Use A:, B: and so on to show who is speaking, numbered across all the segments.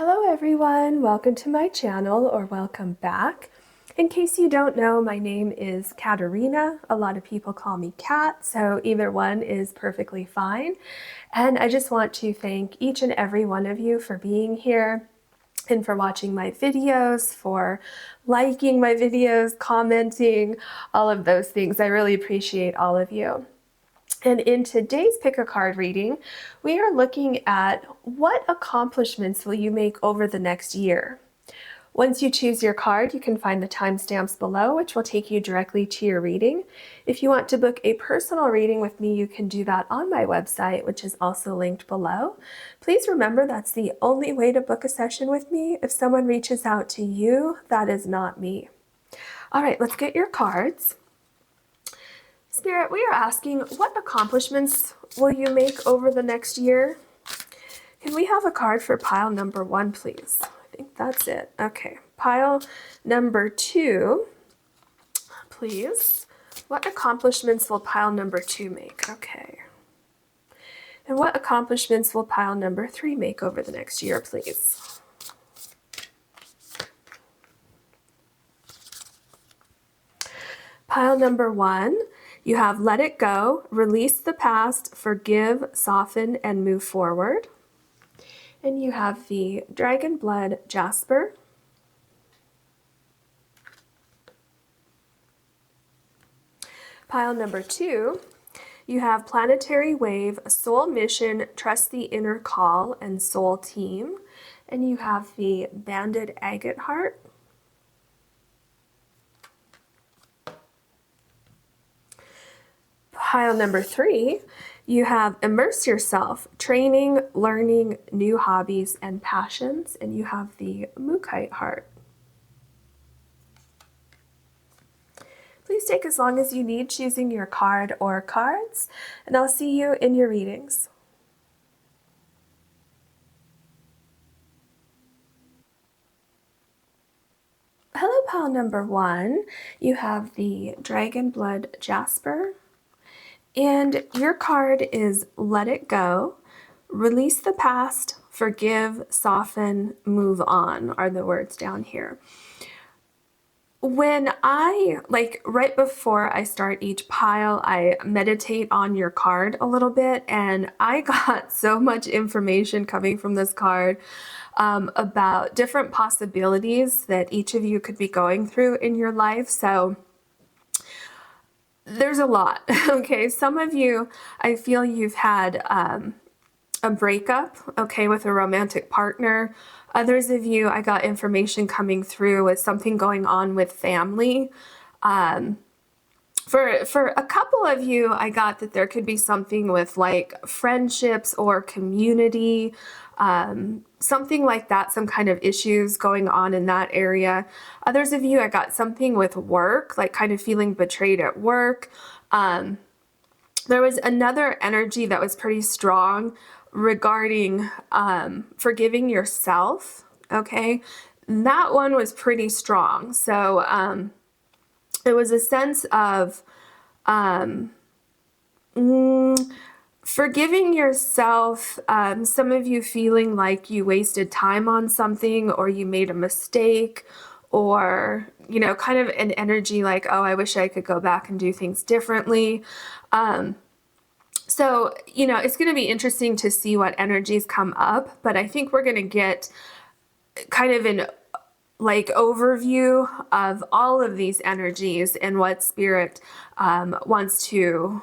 A: Hello everyone, welcome to my channel, or welcome back. In case you don't know, my name is Caterina. A lot of people call me Cat, so either one is perfectly fine. And I just want to thank each and every one of you for being here and for watching my videos, for liking my videos, commenting, all of those things. I really appreciate all of you. And in today's pick a card reading, we are looking at what accomplishments will you make over the next year. Once you choose your card, you can find the timestamps below, which will take you directly to your reading. If you want to book a personal reading with me, you can do that on my website, which is also linked below. Please remember that's the only way to book a session with me. If someone reaches out to you, that is not me. All right, let's get your cards. Spirit, we are asking, what accomplishments will you make over the next year? Can we have a card for pile number 1, please? I think that's it. Okay, pile number 2, please. What accomplishments will pile number 2 make? Okay. And what accomplishments will pile number 3 make over the next year, please? Pile number 1. You have let it go, release the past, forgive, soften, and move forward. And you have the Dragon Blood Jasper. Pile number 2, you have Planetary Wave, Soul Mission, Trust the Inner Call, and Soul Team. And you have the Banded Agate Heart. Pile number 3, you have Immerse Yourself, Training, Learning, New Hobbies, and Passions, and you have the Mookaite Heart. Please take as long as you need choosing your card or cards, and I'll see you in your readings. Hello, pile number 1. You have the Dragon Blood Jasper. And your card is Let It Go, Release the Past, Forgive, Soften, Move On are the words down here. When right before I start each pile, I meditate on your card a little bit, and I got so much information coming from this card about different possibilities that each of you could be going through in your life. So there's a lot, okay? Some of you, I feel you've had a breakup, okay, with a romantic partner. Others of you, I got information coming through with something going on with family. For a couple of you, I got that there could be something with like friendships or community, something like that, some kind of issues going on in that area. Others of you, I got something with work, like kind of feeling betrayed at work. There was another energy that was pretty strong regarding forgiving yourself, okay? That one was pretty strong. So it was a sense of forgiving yourself, some of you feeling like you wasted time on something, or you made a mistake, or, you know, kind of an energy like, oh, I wish I could go back and do things differently. So, you know, it's going to be interesting to see what energies come up, but I think we're going to get kind of an like overview of all of these energies and what Spirit wants to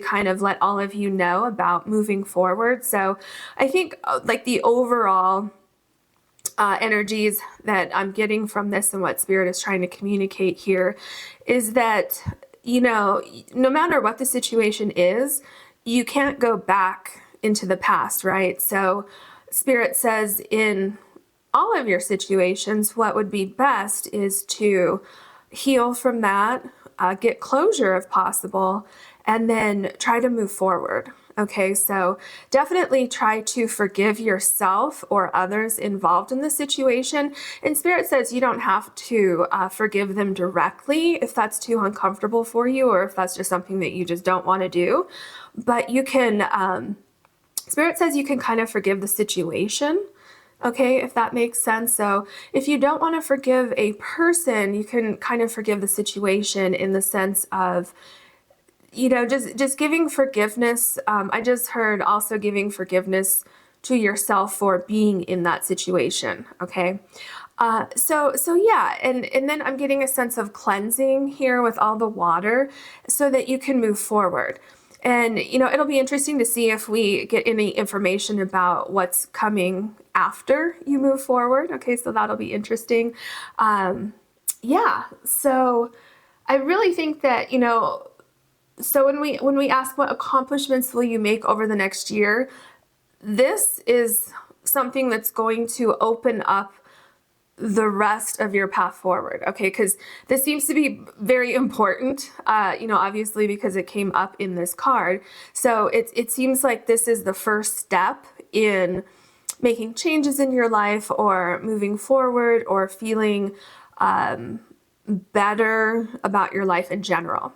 A: kind of let all of you know about moving forward. So I think like the overall energies that I'm getting from this and what Spirit is trying to communicate here is that, you know, no matter what the situation is, you can't go back into the past, right? So Spirit says in all of your situations, what would be best is to heal from that, get closure if possible, and then try to move forward. Okay, so definitely try to forgive yourself or others involved in the situation. And Spirit says you don't have to forgive them directly if that's too uncomfortable for you, or if that's just something that you just don't want to do. But you can, Spirit says you can kind of forgive the situation. Okay, if that makes sense. So if you don't want to forgive a person, you can kind of forgive the situation in the sense of, just giving forgiveness. I just heard also giving forgiveness to yourself for being in that situation. Okay. So yeah, and then I'm getting a sense of cleansing here with all the water so that you can move forward. And, it'll be interesting to see if we get any information about what's coming after you move forward. Okay, so that'll be interesting. Yeah, so I really think that, so when we ask what accomplishments will you make over the next year, this is something that's going to open up the rest of your path forward, okay? Because this seems to be very important, obviously because it came up in this card. So it seems like this is the first step in making changes in your life or moving forward or feeling better about your life in general.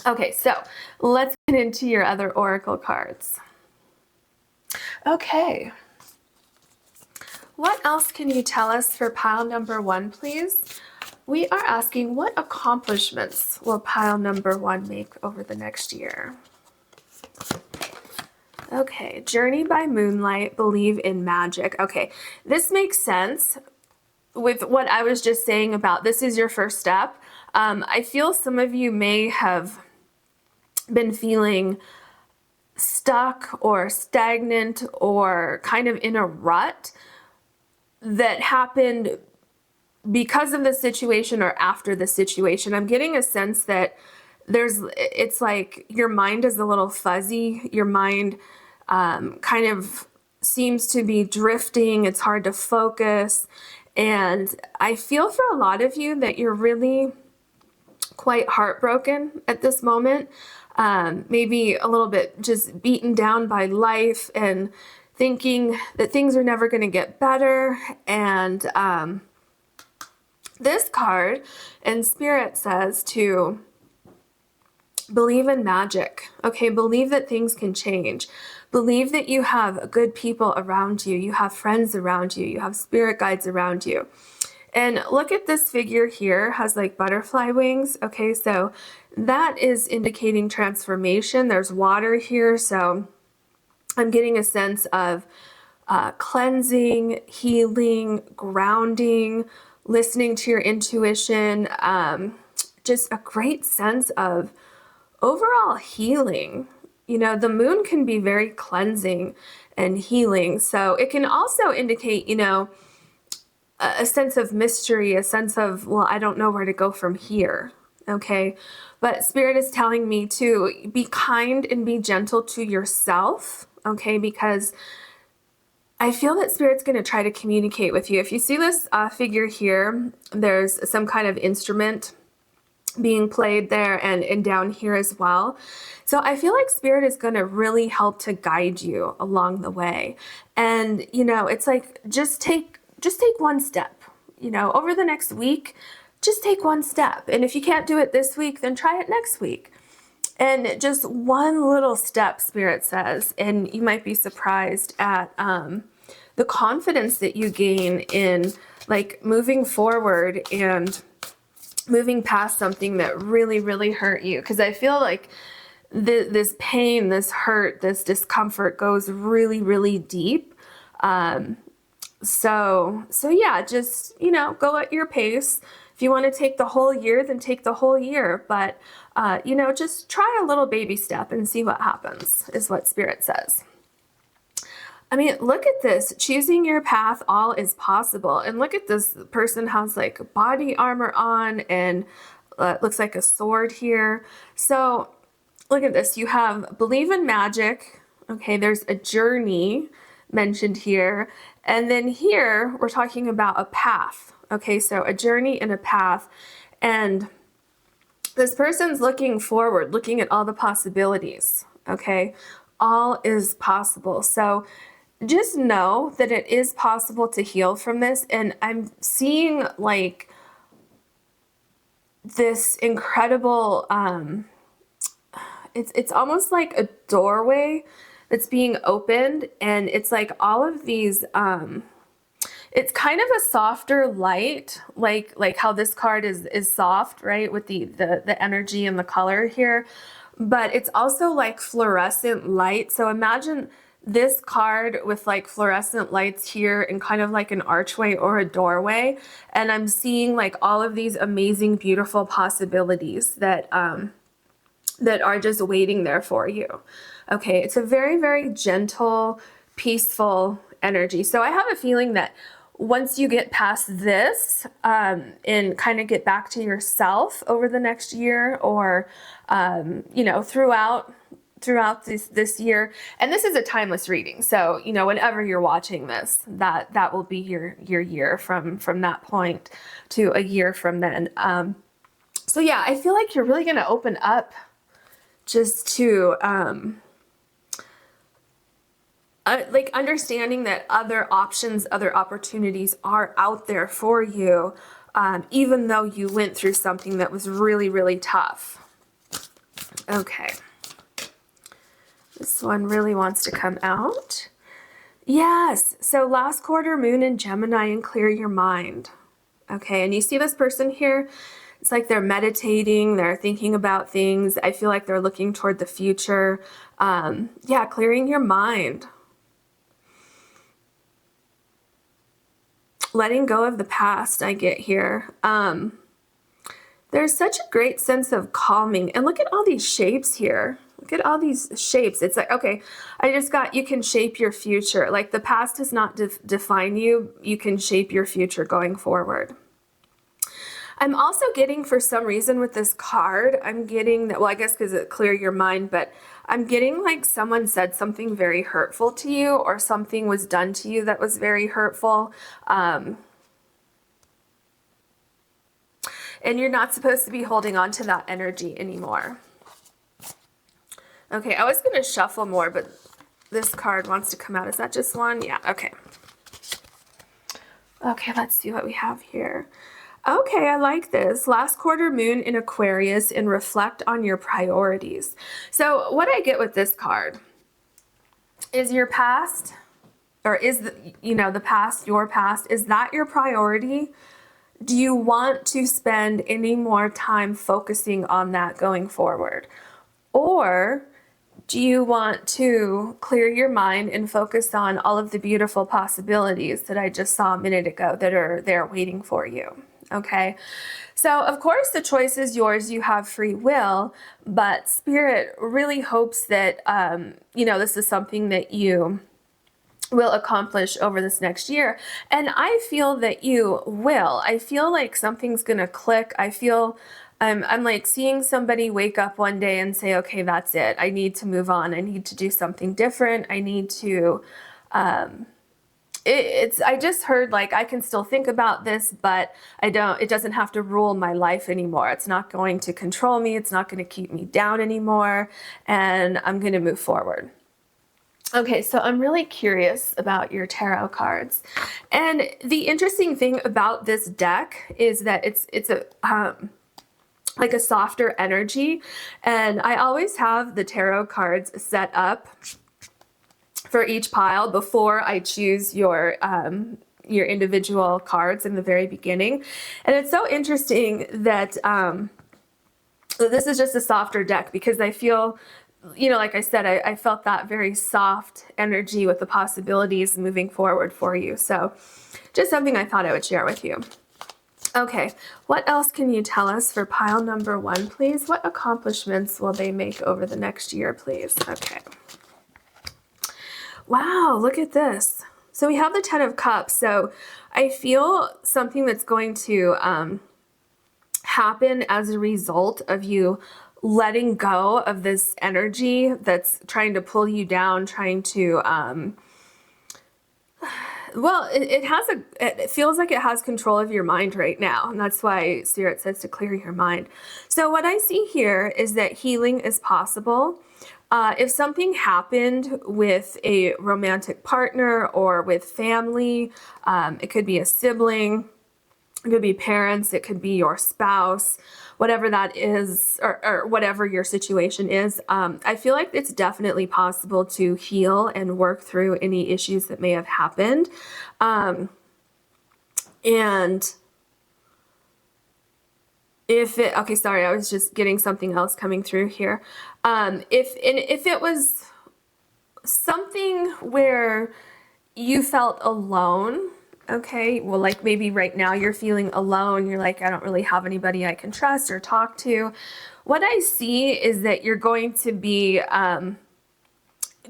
A: Okay, so let's get into your other oracle cards. Okay. What else can you tell us for pile number 1, please? We are asking, what accomplishments will pile number 1 make over the next year? Okay, journey by moonlight, believe in magic. Okay, this makes sense with what I was just saying about this is your first step. I feel some of you may have been feeling stuck or stagnant or kind of in a rut that happened because of the situation or after the situation. I'm getting a sense that it's like your mind is a little fuzzy. Your mind kind of seems to be drifting. It's hard to focus. And I feel for a lot of you that you're really quite heartbroken at this moment. Maybe a little bit just beaten down by life and thinking that things are never going to get better. And this card in Spirit says to believe in magic. Okay, believe that things can change. Believe that you have good people around you. You have friends around you. You have spirit guides around you. And look at this figure here, has like butterfly wings. Okay, so that is indicating transformation. There's water here, so I'm getting a sense of cleansing, healing, grounding, listening to your intuition, just a great sense of overall healing. The moon can be very cleansing and healing. So it can also indicate, a sense of mystery, a sense of, well, I don't know where to go from here. Okay. But Spirit is telling me to be kind and be gentle to yourself. Okay. Because I feel that Spirit's going to try to communicate with you. If you see this figure here, there's some kind of instrument being played there and down here as well. So I feel like Spirit is going to really help to guide you along the way. And, it's like, just take one step, over the next week, just take one step. And if you can't do it this week, then try it next week. And just one little step, Spirit says, and you might be surprised at the confidence that you gain in like moving forward and moving past something that really, really hurt you. Because I feel like this pain, this hurt, this discomfort goes really, really deep. So yeah, just, go at your pace. If you want to take the whole year, then take the whole year. But, just try a little baby step and see what happens, is what Spirit says. I mean, look at this. Choosing your path, all is possible. And look at this person has like body armor on and looks like a sword here. So look at this. You have believe in magic. Okay, there's a journey mentioned here. And then here we're talking about a path. Okay, so a journey and a path. And this person's looking forward, looking at all the possibilities. Okay, all is possible. So just know that it is possible to heal from this. And I'm seeing like this incredible, it's almost like a doorway that's being opened. And it's like all of these, it's kind of a softer light, like how this card is soft, right? With the energy and the color here. But it's also like fluorescent light. So imagine this card with like fluorescent lights here and kind of like an archway or a doorway. And I'm seeing like all of these amazing, beautiful possibilities that that are just waiting there for you. Okay, it's a very, very gentle, peaceful energy. So I have a feeling that once you get past this and kind of get back to yourself over the next year, or you know, throughout this year, and this is a timeless reading, so you know, whenever you're watching this, that will be your year from that point to a year from then. So yeah, I feel like you're really going to open up just to like understanding that other options, other opportunities are out there for you, even though you went through something that was really, really tough. Okay. This one really wants to come out. Yes. So last quarter, moon in Gemini, and clear your mind. Okay. And you see this person here? It's like they're meditating, they're thinking about things. I feel like they're looking toward the future. Yeah, clearing your mind. Letting go of the past, I get here. There's such a great sense of calming. And look at all these shapes here. Look at all these shapes. It's like, okay, I just got, you can shape your future. Like the past does not define you. You can shape your future going forward. I'm also getting, for some reason with this card, I'm getting that, well, I guess because it clear your mind, but I'm getting like someone said something very hurtful to you, or something was done to you that was very hurtful. And you're not supposed to be holding on to that energy anymore. Okay, I was going to shuffle more, but this card wants to come out. Is that just one? Yeah, okay. Okay, let's see what we have here. Okay, I like this. Last quarter moon in Aquarius, and reflect on your priorities. So what I get with this card is your past, or is the past, your past, is that your priority? Do you want to spend any more time focusing on that going forward? Or do you want to clear your mind and focus on all of the beautiful possibilities that I just saw a minute ago that are there waiting for you? Okay, so of course the choice is yours. You have free will, but Spirit really hopes that, this is something that you will accomplish over this next year. And I feel that you will. I feel like something's going to click. I feel I'm like seeing somebody wake up one day and say, okay, that's it. I need to move on. I need to do something different. I need to, I just heard like, I can still think about this, but it doesn't have to rule my life anymore. It's not going to control me. It's not going to keep me down anymore. And I'm going to move forward. Okay, so I'm really curious about your tarot cards. And the interesting thing about this deck is that it's a, like a softer energy. And I always have the tarot cards set up for each pile before I choose your individual cards in the very beginning. And it's so interesting that this is just a softer deck, because I feel, like I said, I felt that very soft energy with the possibilities moving forward for you. So just something I thought I would share with you. Okay, what else can you tell us for pile number 1, please? What accomplishments will they make over the next year, please? Okay. Wow, look at this. So we have the 10 of Cups. So I feel something that's going to happen as a result of you letting go of this energy that's trying to pull you down, trying to, well, it feels like it has control of your mind right now. And that's why Spirit says to clear your mind. So what I see here is that healing is possible. If something happened with a romantic partner or with family, it could be a sibling, it could be parents, it could be your spouse, whatever that is, or whatever your situation is. I feel like it's definitely possible to heal and work through any issues that may have happened. And if it, okay, sorry, I was just getting something else coming through here. If it was something where you felt alone, okay, well, like maybe right now you're feeling alone, you're like, I don't really have anybody I can trust or talk to. What I see is that you're going to be,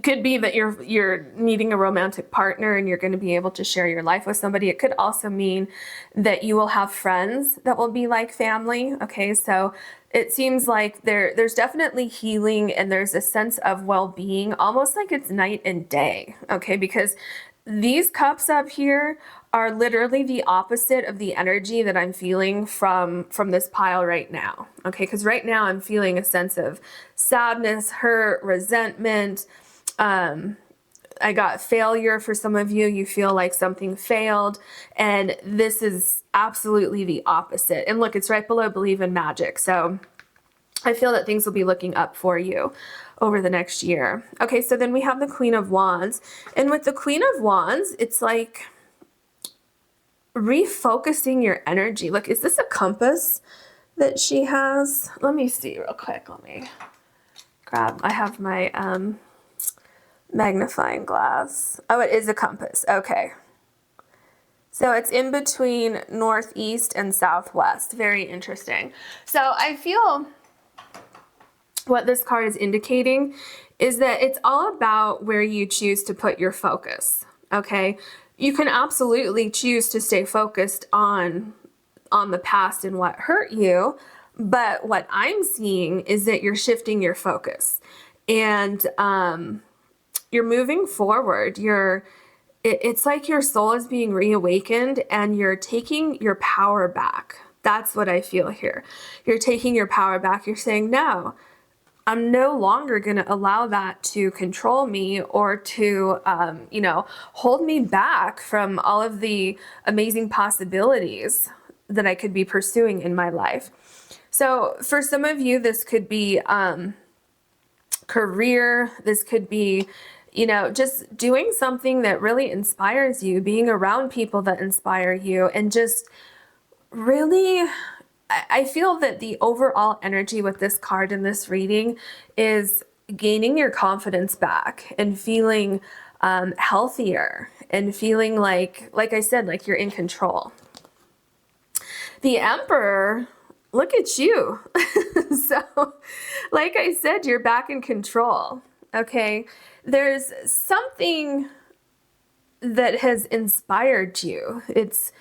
A: could be that you're needing a romantic partner and you're going to be able to share your life with somebody. It could also mean that you will have friends that will be like family. Okay, so it seems like there's definitely healing and there's a sense of well-being, almost like it's night and day. Okay, because these cups up here are literally the opposite of the energy that I'm feeling from this pile right now. Okay, because right now I'm feeling a sense of sadness, hurt, resentment. I got failure for some of you. You feel like something failed, and this is absolutely the opposite. And look, it's right below believe in magic. So I feel that things will be looking up for you over the next year. Okay, so then we have the Queen of Wands. And with the Queen of Wands, it's like refocusing your energy. Look, is this a compass that she has? Let me see real quick. Let me grab, I have my magnifying glass. Oh, it is a compass. Okay. So it's in between northeast and southwest. Very interesting. So I feel what this card is indicating is that it's all about where you choose to put your focus. Okay. You can absolutely choose to stay focused on the past and what hurt you. But what I'm seeing is that you're shifting your focus and, you're moving forward. It's like your soul is being reawakened and you're taking your power back. That's what I feel here. You're taking your power back. You're saying, no, I'm no longer going to allow that to control me or to, hold me back from all of the amazing possibilities that I could be pursuing in my life. So for some of you, this could be career. This could be just doing something that really inspires you, being around people that inspire you, and just really, I feel that the overall energy with this card in this reading is gaining your confidence back and feeling healthier and feeling like I said, like you're in control. The Emperor, look at you. So, like I said, you're back in control. Okay. There's something that has inspired you. It's,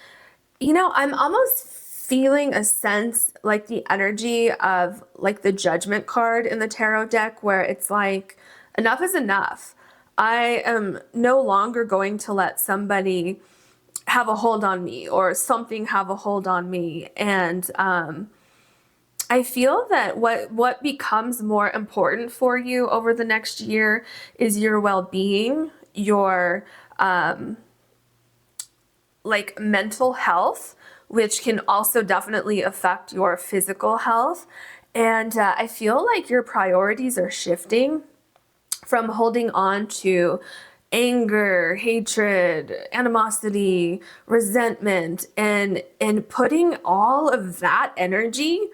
A: I'm almost feeling a sense like the energy of like the Judgment card in the tarot deck where it's like, enough is enough. I am no longer going to let somebody have a hold on me or something have a hold on me. And, I feel that what becomes more important for you over the next year is your well-being, your like mental health, which can also definitely affect your physical health. And I feel like your priorities are shifting from holding on to anger, hatred, animosity, resentment, and putting all of that energy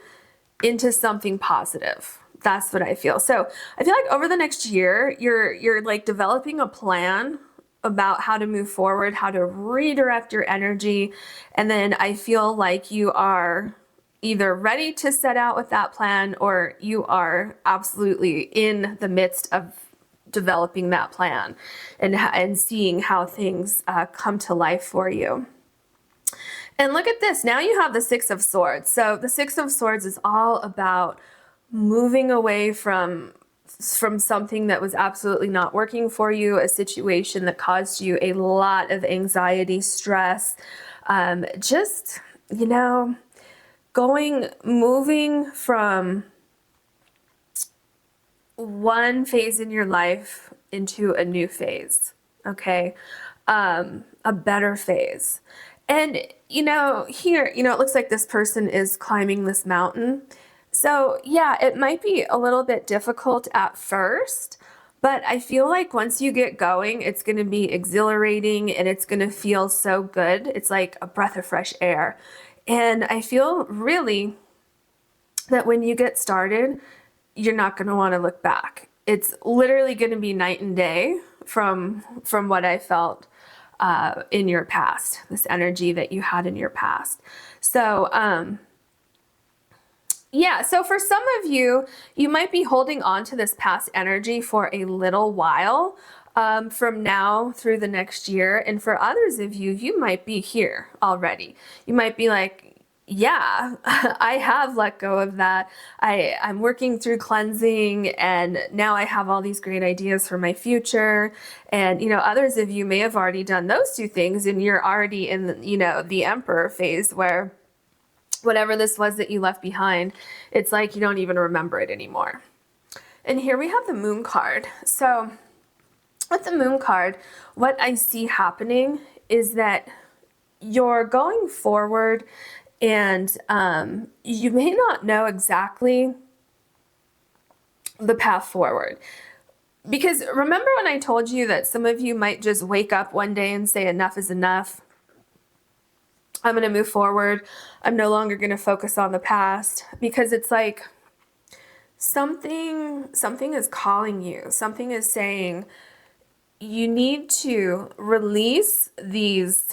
A: into something positive. That's what I feel. So I feel like over the next year, you're like developing a plan about how to move forward, how to redirect your energy. And then I feel like you are either ready to set out with that plan or you are absolutely in the midst of developing that plan and seeing how things come to life for you. And look at this. Now you have the Six of Swords. So the Six of Swords is all about moving away from something that was absolutely not working for you, a situation that caused you a lot of anxiety, stress, just, moving from one phase in your life into a new phase, okay? A better phase. And, here, it looks like this person is climbing this mountain. So yeah, it might be a little bit difficult at first, But I feel like once you get going, it's going to be exhilarating and it's going to feel so good. It's like a breath of fresh air. And I feel really that when you get started, you're not going to want to look back. It's literally going to be night and day from what I felt in your past, this energy that you had in your past. So, yeah, so for some of you, you might be holding on to this past energy for a little while, from now through the next year. And for others of you, you might be here already. You might be like, yeah, I have let go of that. I'm working through cleansing and now I have all these great ideas for my future. And, you know, others of you may have already done those two things and you're already in, you know, the emperor phase where whatever this was that you left behind, it's like you don't even remember it anymore. And here we have the moon card. So with the moon card, what I see happening is that you're going forward and you may not know exactly the path forward. Because remember when I told you that some of you might just wake up one day and say enough is enough? I'm going to move forward. I'm no longer going to focus on the past, because it's like something is calling you. Something is saying you need to release these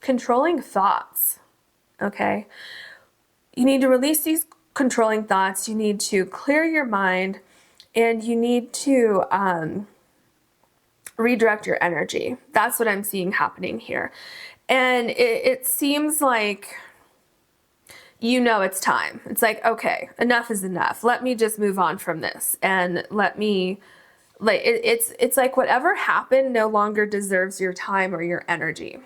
A: controlling thoughts. Okay. You need to release these controlling thoughts. You need to clear your mind and you need to redirect your energy. That's what I'm seeing happening here. And it seems like, you know, it's time. It's like, okay, enough is enough. Let me just move on from this. And let me, like, it's like whatever happened no longer deserves your time or your energy.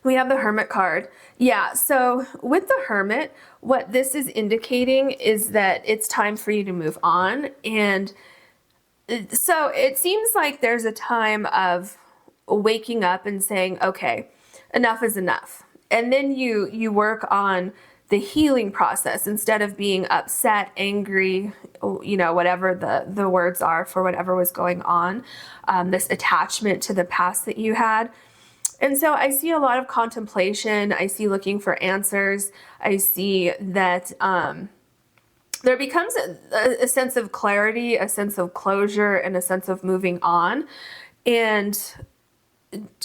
A: We have the Hermit card. Yeah, so with the Hermit, what this is indicating is that it's time for you to move on. And so it seems like there's a time of waking up and saying, okay, enough is enough. And then you work on the healing process instead of being upset, angry, you know, whatever the words are for whatever was going on, this attachment to the past that you had. And so I see a lot of contemplation. I see looking for answers. I see that there becomes a sense of clarity, a sense of closure, and a sense of moving on. And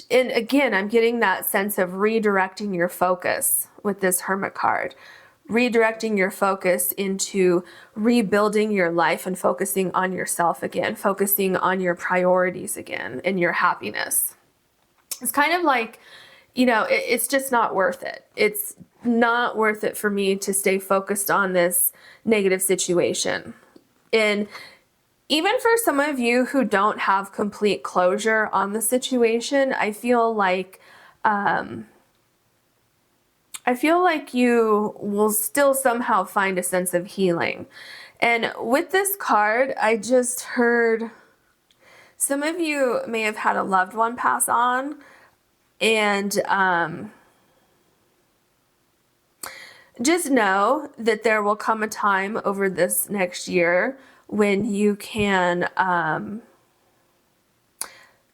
A: again, I'm getting that sense of redirecting your focus with this Hermit card. Redirecting your focus into rebuilding your life and focusing on yourself again, focusing on your priorities again and your happiness. It's kind of like, you know, it's just not worth it. It's not worth it for me to stay focused on this negative situation. And even for some of you who don't have complete closure on the situation, I feel like you will still somehow find a sense of healing. And with this card, I just heard some of you may have had a loved one pass on, and just know that there will come a time over this next year when you can kind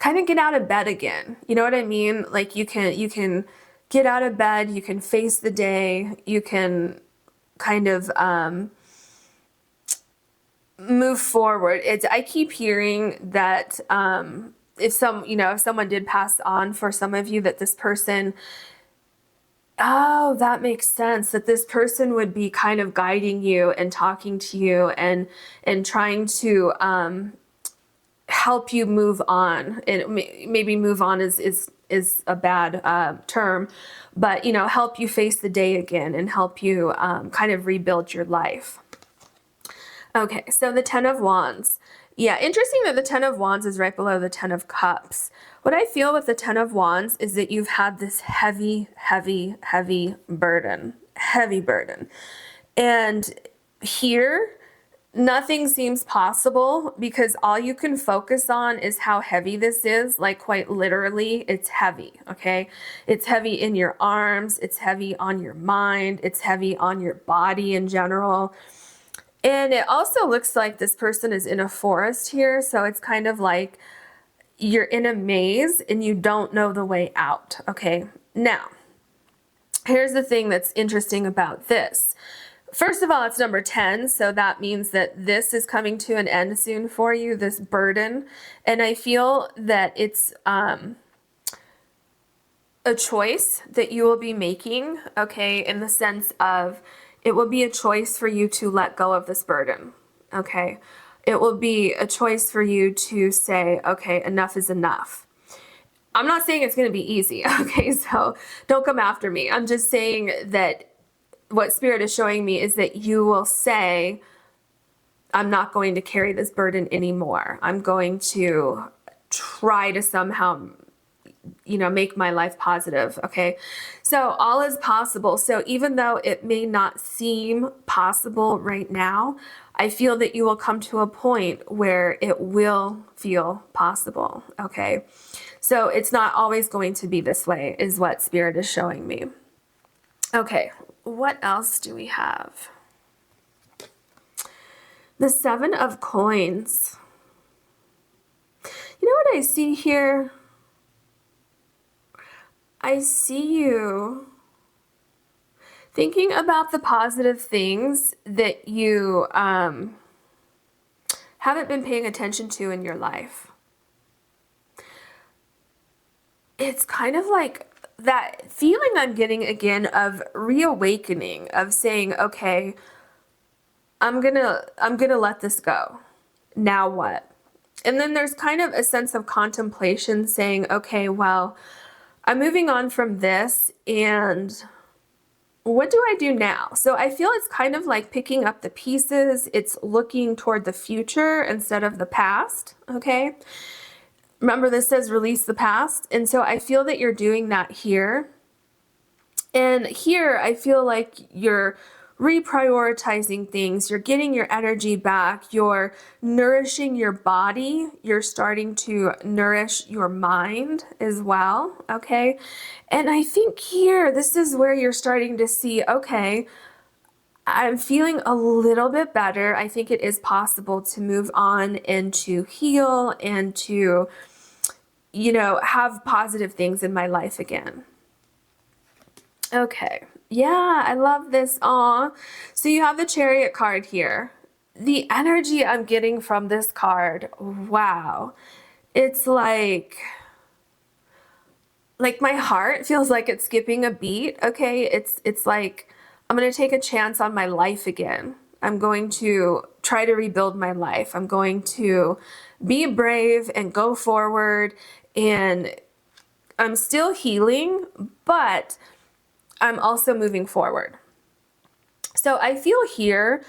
A: of get out of bed again. You know what I mean? Like you can get out of bed, you can face the day, you can kind of move forward. I keep hearing that if someone did pass on for some of you, that this person, oh, that makes sense, that this person would be kind of guiding you and talking to you and trying to help you move on. And maybe move on is a bad term, but you know, help you face the day again and help you kind of rebuild your life. Okay, so the Ten of Wands. Yeah, interesting that the Ten of Wands is right below the Ten of Cups. What I feel with the Ten of Wands is that you've had this heavy, heavy, heavy burden. Heavy burden. And here, nothing seems possible because all you can focus on is how heavy this is. Like quite literally, it's heavy, okay? It's heavy in your arms. It's heavy on your mind. It's heavy on your body in general. And it also looks like this person is in a forest here. So it's kind of like you're in a maze and you don't know the way out. Okay. Now, here's the thing that's interesting about this. First of all, it's number 10, so that means that this is coming to an end soon for you, this burden. And I feel that it's a choice that you will be making, okay, in the sense of it will be a choice for you to let go of this burden, okay? It will be a choice for you to say, okay, enough is enough. I'm not saying it's going to be easy, okay? So don't come after me. I'm just saying that what Spirit is showing me is that you will say, I'm not going to carry this burden anymore. I'm going to try to somehow, make my life positive, okay? So all is possible. So even though it may not seem possible right now, I feel that you will come to a point where it will feel possible, okay? So it's not always going to be this way, is what Spirit is showing me. Okay, what else do we have? The 7 of Coins. You know what I see here? I see you thinking about the positive things that you haven't been paying attention to in your life. It's kind of like that feeling I'm getting again of reawakening, of saying, okay, I'm gonna let this go. Now what? And then there's kind of a sense of contemplation saying, okay, well, I'm moving on from this, and what do I do now? So I feel it's kind of like picking up the pieces. It's looking toward the future instead of the past, okay? Remember, this says release the past. And so I feel that you're doing that here. And here I feel like you're reprioritizing things. You're getting your energy back. You're nourishing your body. You're starting to nourish your mind as well, okay? And I think here, this is where you're starting to see, okay, I'm feeling a little bit better. I think it is possible to move on and to heal and to, have positive things in my life again. Okay. Yeah, I love this. Aw. So you have the Chariot card here. The energy I'm getting from this card, wow. It's like my heart feels like it's skipping a beat, okay? It's like I'm going to take a chance on my life again. I'm going to try to rebuild my life. I'm going to be brave and go forward, and I'm still healing, but I'm also moving forward. So I feel here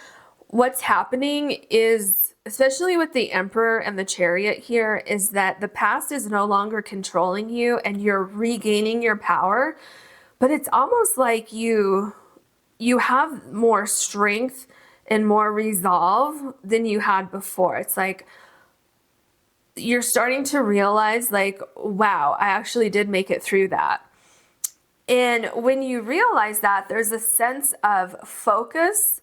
A: what's happening is, especially with the Emperor and the Chariot here, is that the past is no longer controlling you and you're regaining your power. But it's almost like you have more strength and more resolve than you had before. It's like you're starting to realize, like, wow, I actually did make it through that. And when you realize that, there's a sense of focus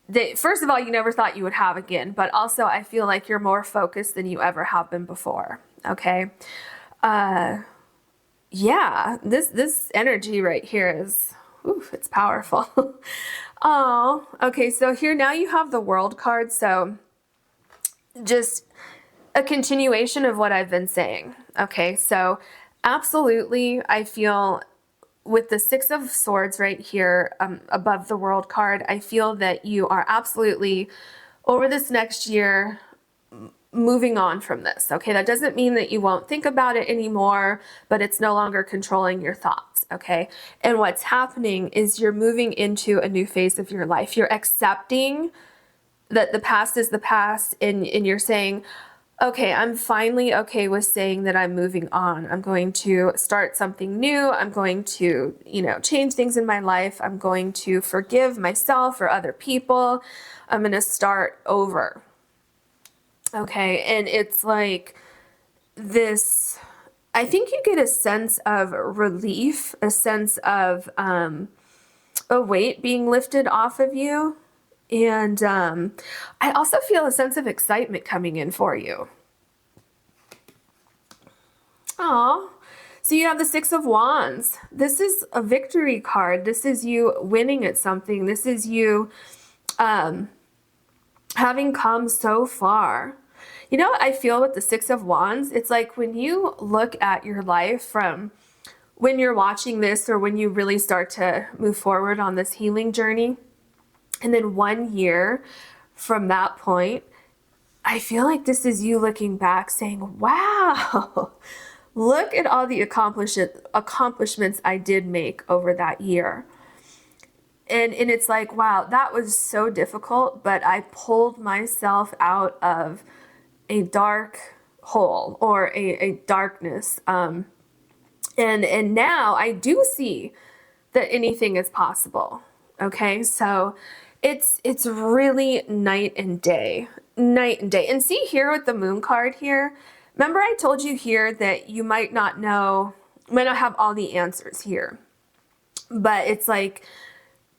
A: that, first of all, you never thought you would have again, but also I feel like you're more focused than you ever have been before, okay? Yeah, this energy right here is, oof, it's powerful. Oh, okay, so here now you have the World card, so just a continuation of what I've been saying, okay? So absolutely, I feel with the 6 of Swords right here above the World card, I feel that you are absolutely, over this next year, moving on from this, okay? That doesn't mean that you won't think about it anymore, but it's no longer controlling your thoughts, okay? And what's happening is you're moving into a new phase of your life. You're accepting that the past is the past, and you're saying, okay, I'm finally okay with saying that I'm moving on. I'm going to start something new. I'm going to, change things in my life. I'm going to forgive myself or other people. I'm going to start over. Okay, and it's like this, I think you get a sense of relief, a sense of a weight being lifted off of you. And I also feel a sense of excitement coming in for you. Aw. So you have the Six of Wands. This is a victory card. This is you winning at something. This is you having come so far. You know what I feel with the Six of Wands? It's like when you look at your life from when you're watching this or when you really start to move forward on this healing journey, and then 1 year from that point, I feel like this is you looking back saying, wow, look at all the accomplishments I did make over that year. And it's like, wow, that was so difficult, but I pulled myself out of a dark hole or a darkness. And now I do see that anything is possible. Okay, so it's really night and day. And see here with the moon card here, remember I told you here that you might not have all the answers here, but it's like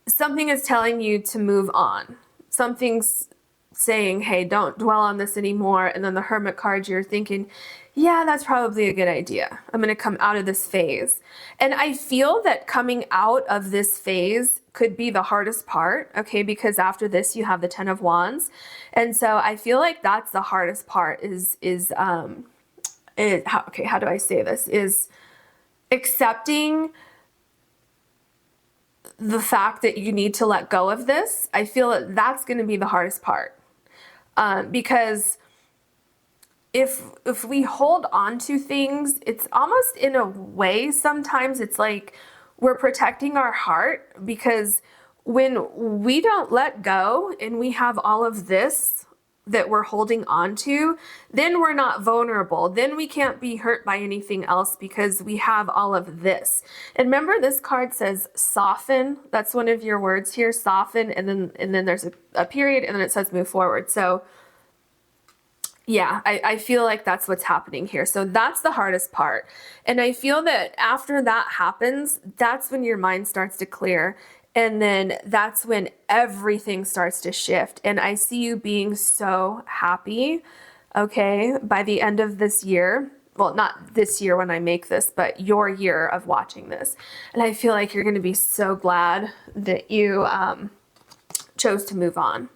A: something is telling you to move on. Something's saying, hey, don't dwell on this anymore. And then the Hermit card, you're thinking, yeah, that's probably a good idea. I'm going to come out of this phase. And I feel that coming out of this phase could be the hardest part, okay? Because after this, you have the Ten of Wands. And so I feel like that's the hardest part how do I say this? Is accepting the fact that you need to let go of this. I feel that that's going to be the hardest part. Because if we hold on to things, it's almost in a way, sometimes it's like we're protecting our heart, because when we don't let go and we have all of this that we're holding on to, then we're not vulnerable. Then we can't be hurt by anything else because we have all of this. And remember, this card says soften. That's one of your words here, soften. And then there's a period, and then it says move forward. So yeah, I feel like that's what's happening here. So that's the hardest part. And I feel that after that happens, that's when your mind starts to clear. And then that's when everything starts to shift. And I see you being so happy, okay, by the end of this year. Well, not this year when I make this, but your year of watching this. And I feel like you're going to be so glad that you chose to move on.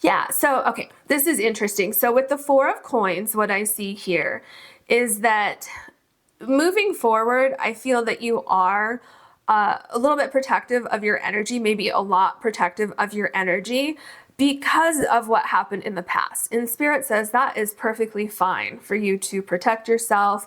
A: Yeah, so, okay, this is interesting. So with the Four of Coins, what I see here is that moving forward, I feel that you are a little bit protective of your energy, maybe a lot protective of your energy because of what happened in the past. And Spirit says that is perfectly fine for you to protect yourself.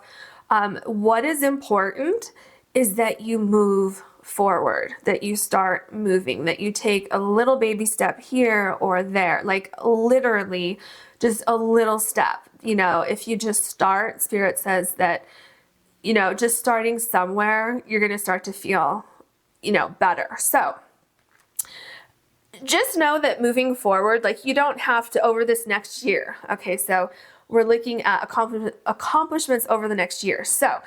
A: What is important is that you move forward, that you start moving, that you take a little baby step here or there, like literally just a little step. You know, if you just start, Spirit says that, you know, just starting somewhere, you're going to start to feel, you know, better. So just know that moving forward, like you don't have to over this next year. Okay, so we're looking at accomplishments over the next year. So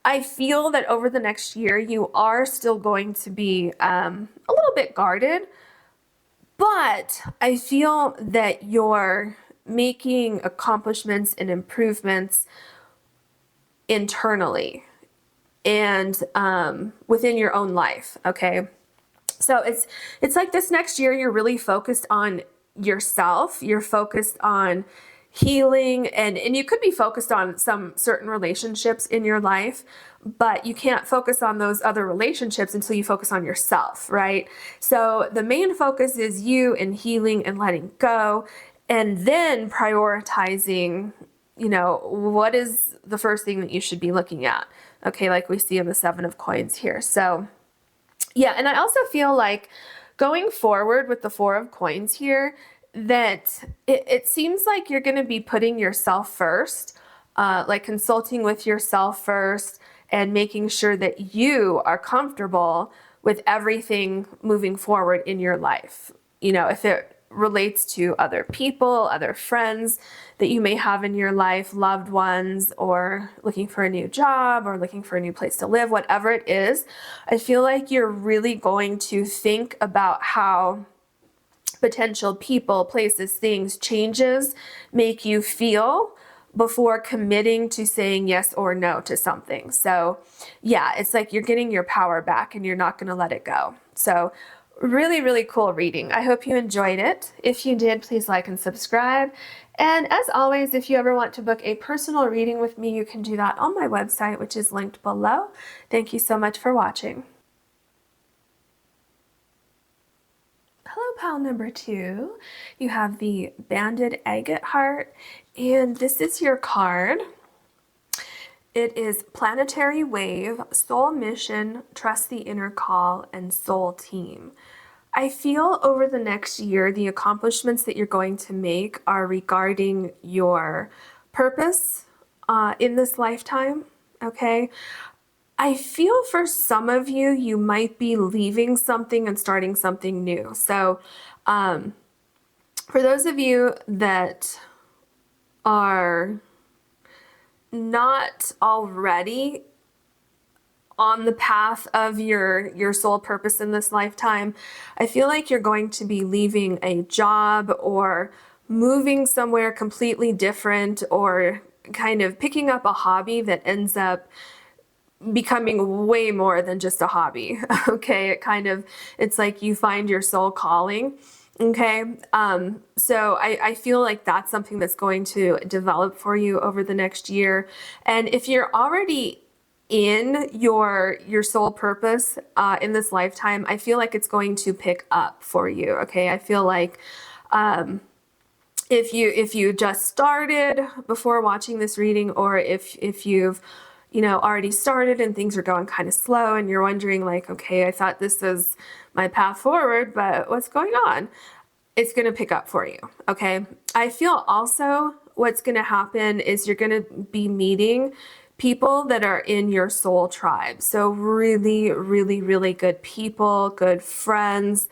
A: I feel that over the next year, you are still going to be a little bit guarded, but I feel that you're making accomplishments and improvements internally and within your own life, okay? So it's like this next year, you're really focused on yourself. You're focused on healing, and you could be focused on some certain relationships in your life, but you can't focus on those other relationships until you focus on yourself, right? So the main focus is you and healing and letting go, and then prioritizing, you know, what is the first thing that you should be looking at, okay, like we see in the Seven of Coins here. So yeah, and I also feel like going forward with the Four of Coins here, that it seems like you're going to be putting yourself first, like consulting with yourself first and making sure that you are comfortable with everything moving forward in your life. You know, if it relates to other people, other friends that you may have in your life, loved ones, or looking for a new job or looking for a new place to live, whatever it is, I feel like you're really going to think about how potential people, places, things, changes make you feel before committing to saying yes or no to something. So yeah, it's like you're getting your power back and you're not going to let it go. So really, really cool reading. I hope you enjoyed it. If you did, please like and subscribe. And as always, if you ever want to book a personal reading with me, you can do that on my website, which is linked below. Thank you so much for watching. Hello, pile number 2. You have the banded agate heart, and this is your card. It is planetary wave, soul mission, trust the inner call, and soul team. I feel over the next year, the accomplishments that you're going to make are regarding your purpose in this lifetime, okay? I feel for some of you, you might be leaving something and starting something new. So for those of you that are not already on the path of your soul purpose in this lifetime, I feel like you're going to be leaving a job or moving somewhere completely different, or kind of picking up a hobby that ends up becoming way more than just a hobby. Okay, it's like you find your soul calling. Okay, so I feel like that's something that's going to develop for you over the next year. And if you're already in your soul purpose in this lifetime, I feel like it's going to pick up for you. Okay, I feel like if you just started before watching this reading, or if you've already started and things are going kind of slow and you're wondering like, okay, I thought this was my path forward, but what's going on? It's going to pick up for you. Okay. I feel also what's going to happen is you're going to be meeting people that are in your soul tribe. So really, really, really good people, good friends.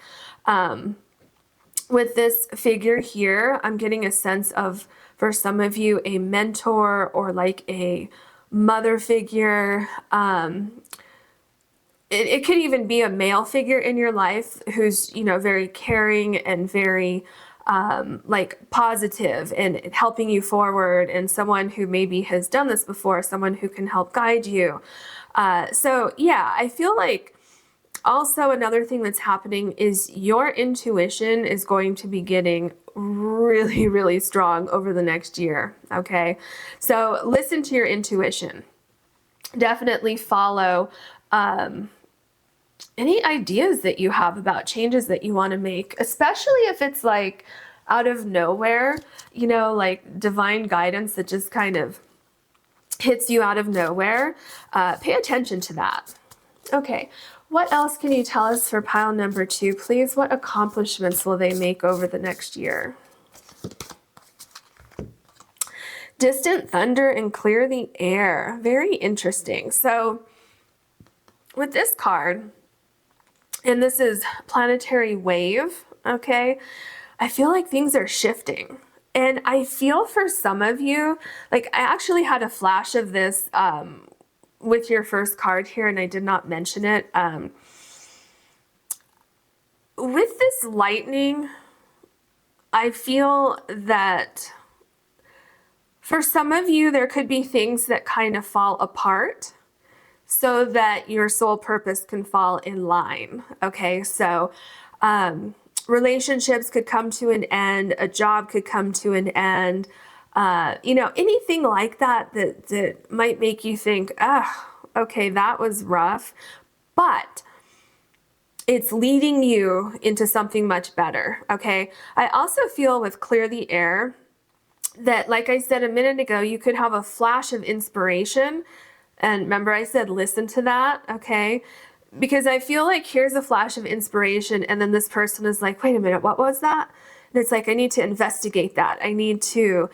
A: With this figure here, I'm getting a sense of, for some of you, a mentor or like a mother figure. It could even be a male figure in your life who's, very caring and very like positive and helping you forward, and someone who maybe has done this before, someone who can help guide you. So yeah, I feel like also another thing that's happening is your intuition is going to be getting really, really strong over the next year. Okay, so listen to your intuition. Definitely follow any ideas that you have about changes that you want to make, especially if it's like out of nowhere, like divine guidance that just kind of hits you out of nowhere. Pay attention to that. Okay, what else can you tell us for pile number 2, please? What accomplishments will they make over the next year? Distant thunder and clear the air. Very interesting. So with this card, and this is planetary wave, okay, I feel like things are shifting. And I feel for some of you, like I actually had a flash of this with your first card here, and I did not mention it. With this lightning, I feel that for some of you, there could be things that kind of fall apart so that your soul purpose can fall in line. Okay, so relationships could come to an end, a job could come to an end, anything like that might make you think, okay, that was rough, but it's leading you into something much better. Okay, I also feel with clear the air that, like I said a minute ago, you could have a flash of inspiration. And remember I said listen to that, okay? Because I feel like here's a flash of inspiration, and then this person is like, wait a minute, what was that? And it's like, I need to investigate that. I need to,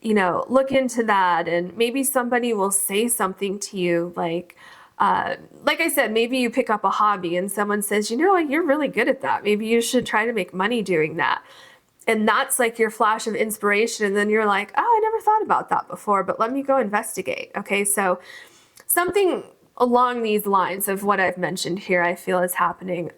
A: look into that. And maybe somebody will say something to you like I said, maybe you pick up a hobby and someone says, you're really good at that. Maybe you should try to make money doing that. And that's like your flash of inspiration. And then you're like, oh, I never thought about that before, but let me go investigate. Okay, so something along these lines of what I've mentioned here, I feel is happening.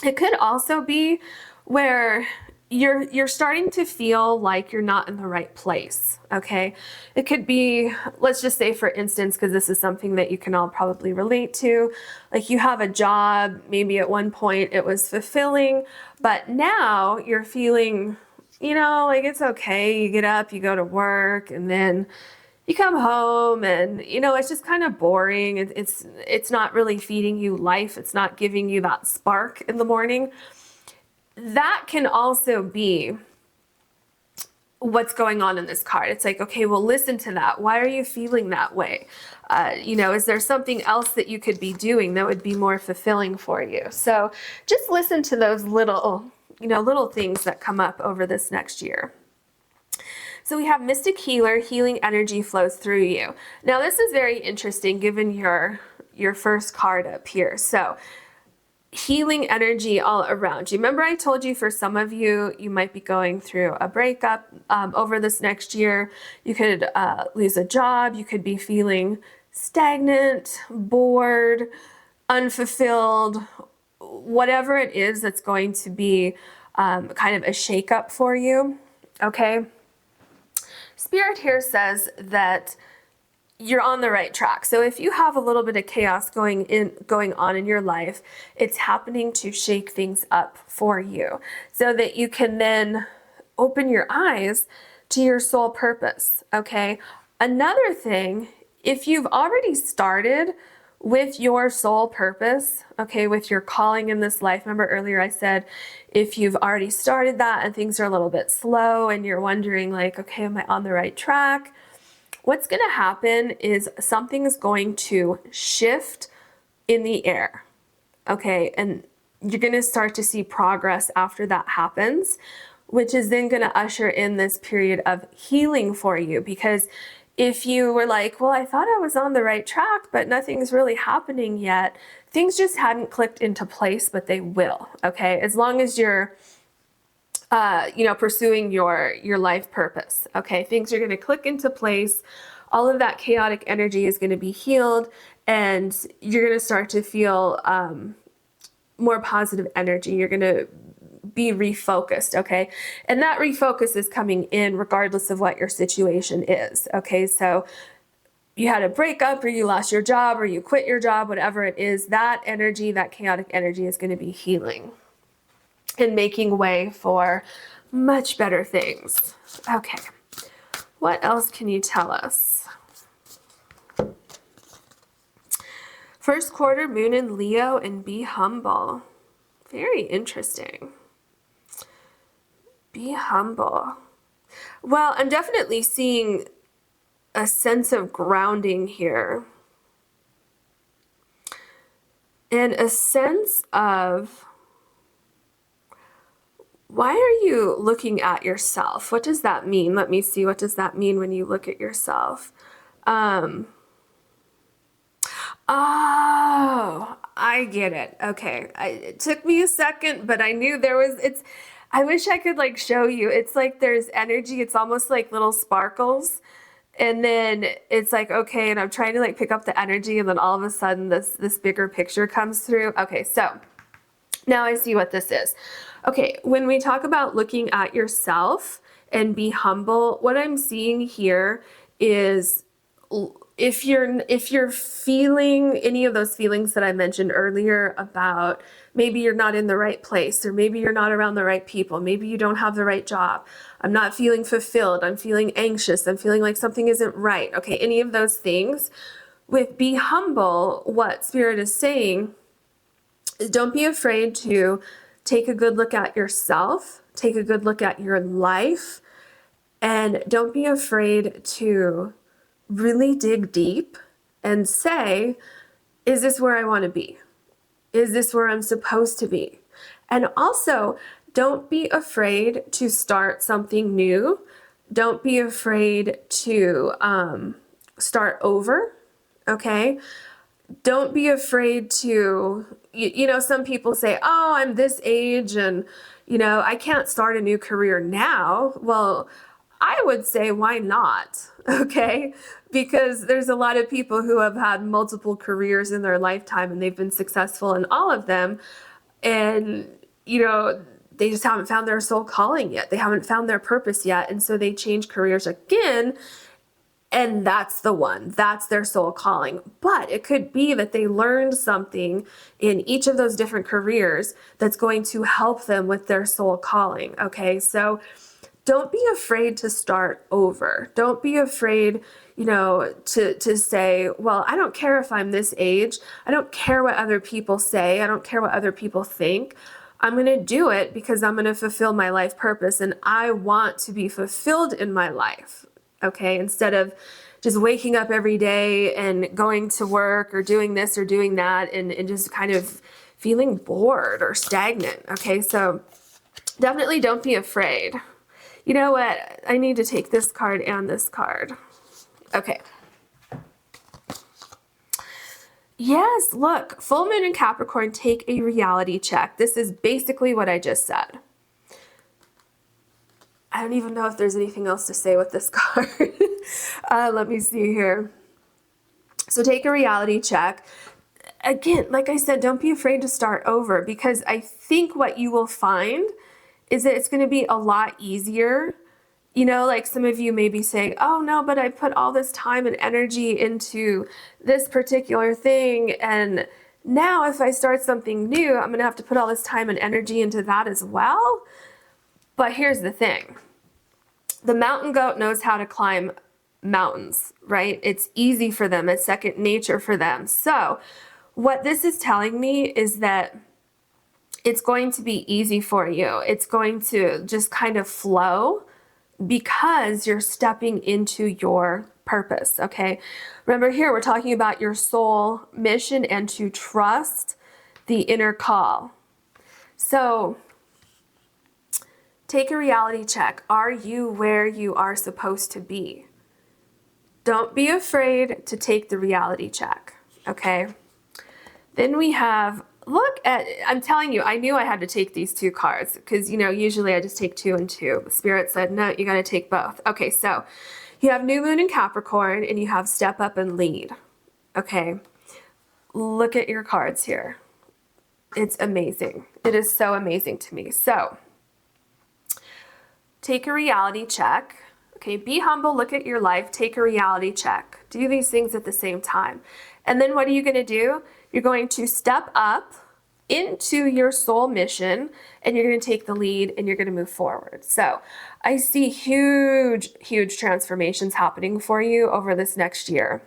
A: It could also be where you're starting to feel like you're not in the right place, okay? It could be, let's just say for instance, because this is something that you can all probably relate to, like you have a job, maybe at one point it was fulfilling, but now you're feeling, like it's okay. You get up, you go to work, and then you come home and, it's just kind of boring. It's not really feeding you life. It's not giving you that spark in the morning. That can also be what's going on in this card. It's like, okay, well, listen to that. Why are you feeling that way? Is there something else that you could be doing that would be more fulfilling for you? So just listen to those little things that come up over this next year. So we have Mystic Healer, healing energy flows through you. Now this is very interesting given your first card up here. So healing energy all around you. Remember I told you for some of you, you might be going through a breakup over this next year. You could lose a job. You could be feeling stagnant, bored, unfulfilled, whatever it is that's going to be kind of a shakeup for you, okay? Spirit here says that you're on the right track. So if you have a little bit of chaos going on in your life, it's happening to shake things up for you so that you can then open your eyes to your soul purpose, okay? Another thing, if you've already started with your soul purpose, okay, with your calling in this life, remember earlier I said, if you've already started that and things are a little bit slow and you're wondering like, okay, am I on the right track? What's going to happen is something is going to shift in the air, okay? And you're going to start to see progress after that happens, which is then going to usher in this period of healing for you. Because if you were like, well, I thought I was on the right track, but nothing's really happening yet, things just hadn't clicked into place, but they will, okay? As long as you're pursuing your life purpose, okay? Things are going to click into place. All of that chaotic energy is going to be healed, and you're going to start to feel more positive energy. You're going to be refocused, okay? And that refocus is coming in regardless of what your situation is, okay? So you had a breakup, or you lost your job, or you quit your job, whatever it is, that energy, that chaotic energy is going to be healing and making way for much better things. Okay, what else can you tell us? First quarter moon in Leo, and be humble. Very interesting. Be humble. Well, I'm definitely seeing a sense of grounding here. And a sense of, why are you looking at yourself? What does that mean? Let me see. What does that mean when you look at yourself? Oh, I get it. Okay. It took me a second, but I knew there was, I wish I could like show you. It's like there's energy. It's almost like little sparkles. And then it's like, okay, and I'm trying to like pick up the energy, and then all of a sudden this bigger picture comes through. Okay, so now I see what this is. Okay, when we talk about looking at yourself and be humble, what I'm seeing here is if you're feeling any of those feelings that I mentioned earlier about maybe you're not in the right place, or maybe you're not around the right people, maybe you don't have the right job, I'm not feeling fulfilled, I'm feeling anxious, I'm feeling like something isn't right. Okay, any of those things, with be humble, what Spirit is saying is don't be afraid to take a good look at yourself, take a good look at your life, and don't be afraid to really dig deep and say, is this where I want to be? Is this where I'm supposed to be? And also, don't be afraid to start something new. Don't be afraid to start over, okay? Don't be afraid to, some people say, oh, I'm this age and, I can't start a new career now. Well, I would say, why not? Okay? Because there's a lot of people who have had multiple careers in their lifetime and they've been successful in all of them. And, they just haven't found their soul calling yet. They haven't found their purpose yet. And so they change careers again. And that's the one, that's their soul calling. But it could be that they learned something in each of those different careers that's going to help them with their soul calling. Okay, so don't be afraid to start over. Don't be afraid, to say, well, I don't care if I'm this age. I don't care what other people say. I don't care what other people think. I'm going to do it because I'm going to fulfill my life purpose, and I want to be fulfilled in my life. Okay, instead of just waking up every day and going to work or doing this or doing that and just kind of feeling bored or stagnant. Okay, so definitely don't be afraid. You know what? I need to take this card and this card. Okay. Yes, look, full moon in Capricorn, take a reality check. This is basically what I just said. I don't even know if there's anything else to say with this card. Let me see here. So take a reality check. Again, like I said, don't be afraid to start over, because I think what you will find is that it's going to be a lot easier. Like some of you may be saying, oh no, but I put all this time and energy into this particular thing. And now if I start something new, I'm going to have to put all this time and energy into that as well. But here's the thing. The mountain goat knows how to climb mountains, right? It's easy for them. It's second nature for them. So what this is telling me is that it's going to be easy for you. It's going to just kind of flow because you're stepping into your purpose, okay? Remember here, we're talking about your soul mission and to trust the inner call. So take a reality check. Are you where you are supposed to be? Don't be afraid to take the reality check, okay? Then we have, I'm telling you, I knew I had to take these two cards because, usually I just take 2 and 2. Spirit said, no, you got to take both. Okay, so you have new moon in Capricorn and you have step up and lead, okay? Look at your cards here. It's amazing. It is so amazing to me. So take a reality check. Okay, be humble, look at your life, take a reality check. Do these things at the same time. And then what are you going to do? You're going to step up into your soul mission and you're going to take the lead and you're going to move forward. So I see huge, huge transformations happening for you over this next year.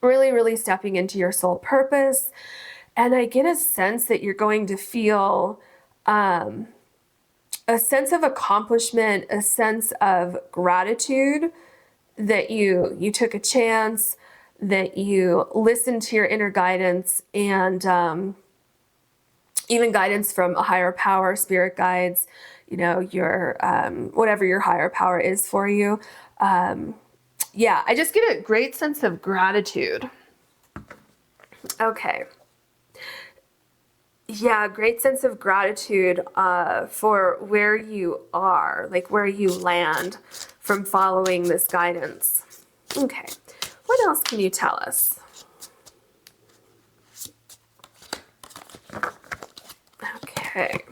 A: Really, really stepping into your soul purpose. And I get a sense that you're going to feel a sense of accomplishment, a sense of gratitude that you took a chance, that you listened to your inner guidance, and even guidance from a higher power, spirit guides, your whatever your higher power is for you. Yeah, I just get a great sense of gratitude. Okay. Yeah, great sense of gratitude for where you are, like where you land from following this guidance. Okay, what else can you tell us? Okay.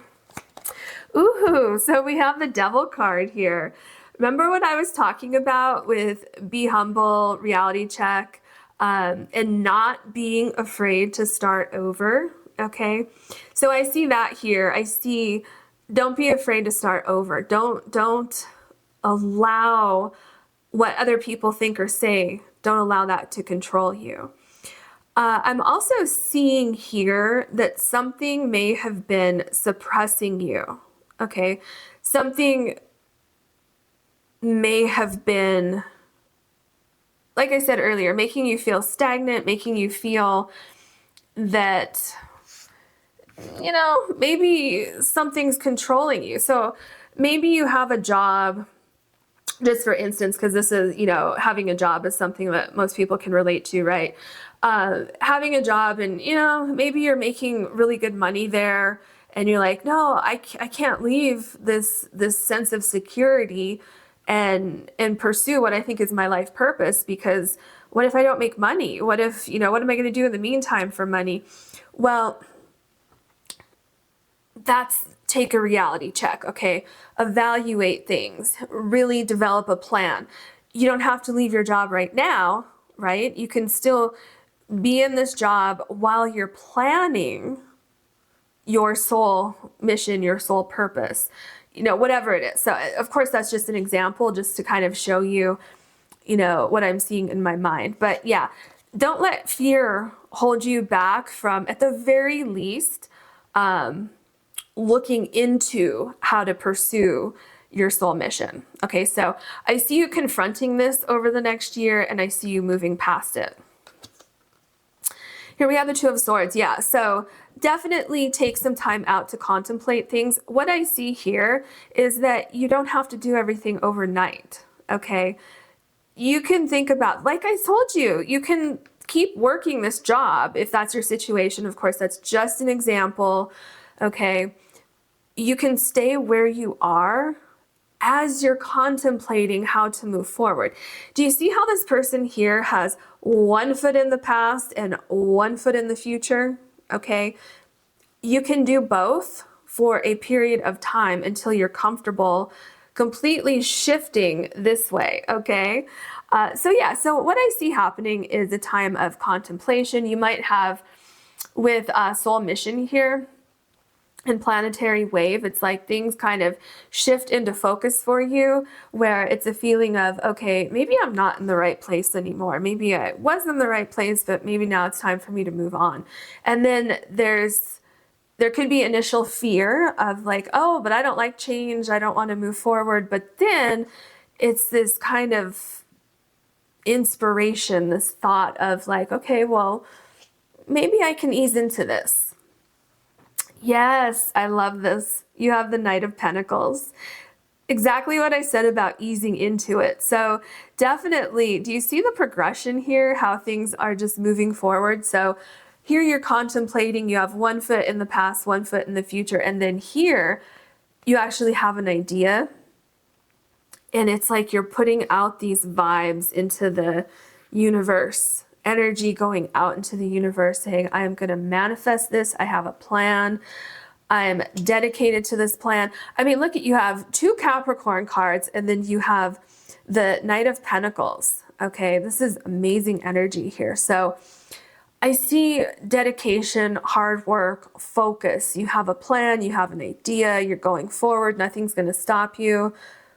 A: Ooh, so we have the Devil card here. Remember what I was talking about with be humble, reality check, and not being afraid to start over? Okay, so I see that here. I see, don't be afraid to start over. Don't allow what other people think or say. Don't allow that to control you. I'm also seeing here that something may have been suppressing you. Okay, something may have been, like I said earlier, making you feel stagnant, making you feel that, maybe something's controlling you. So maybe you have a job, just for instance, because this is, having a job is something that most people can relate to, right? Having a job and, maybe you're making really good money there and you're like, no, I can't leave this sense of security and pursue what I think is my life purpose, because what if I don't make money? What if, what am I going to do in the meantime for money? Well, that's take a reality check, okay? Evaluate things, really develop a plan. You don't have to leave your job right now, right? You can still be in this job while you're planning your soul mission, your soul purpose, whatever it is. So of course that's just an example just to kind of show you, what I'm seeing in my mind. But yeah, don't let fear hold you back from, at the very least, looking into how to pursue your soul mission. Okay, so I see you confronting this over the next year, and I see you moving past it. Here we have the Two of Swords. Yeah, so definitely take some time out to contemplate things. What I see here is that you don't have to do everything overnight, okay? You can think about, like I told you, you can keep working this job if that's your situation. Of course, that's just an example, okay? You can stay where you are as you're contemplating how to move forward. Do you see how this person here has one foot in the past and one foot in the future? Okay, you can do both for a period of time until you're comfortable completely shifting this way, okay? So what I see happening is a time of contemplation. You might have with soul mission here, and planetary wave, it's like things kind of shift into focus for you, where it's a feeling of, okay, maybe I'm not in the right place anymore. Maybe I was in the right place, but maybe now it's time for me to move on. And then there could be initial fear of like, oh, but I don't like change. I don't want to move forward. But then it's this kind of inspiration, this thought of like, okay, well, maybe I can ease into this. Yes, I love this. You have the Knight of Pentacles. Exactly what I said about easing into it. So definitely, do you see the progression here, how things are just moving forward? So here you're contemplating, you have one foot in the past, one foot in the future, and then here you actually have an idea. And it's like you're putting out these vibes into the universe. Energy going out into the universe saying, I am going to manifest this. I have a plan. I'm dedicated to this plan. I mean, look at, you have two Capricorn cards and then you have the Knight of Pentacles. Okay, this is amazing energy here. So I see dedication, hard work, focus. You have a plan, you have an idea, you're going forward. Nothing's going to stop you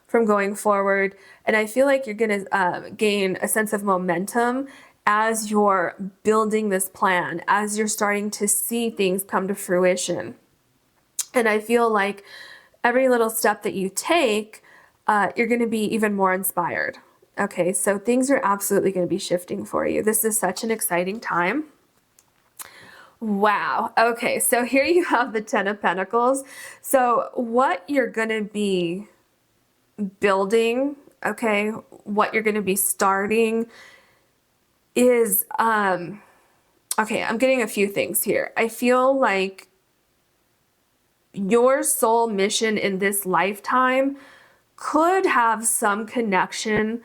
A: from going forward. And I feel like you're going to gain a sense of momentum as you're building this plan, as you're starting to see things come to fruition. And I feel like every little step that you take, you're going to be even more inspired. Okay, so things are absolutely going to be shifting for you. This is such an exciting time. Wow. Okay, so here you have the Ten of Pentacles. So what you're going to be building, okay, what you're going to be starting is, okay, I'm getting a few things here. I feel like your soul mission in this lifetime could have some connection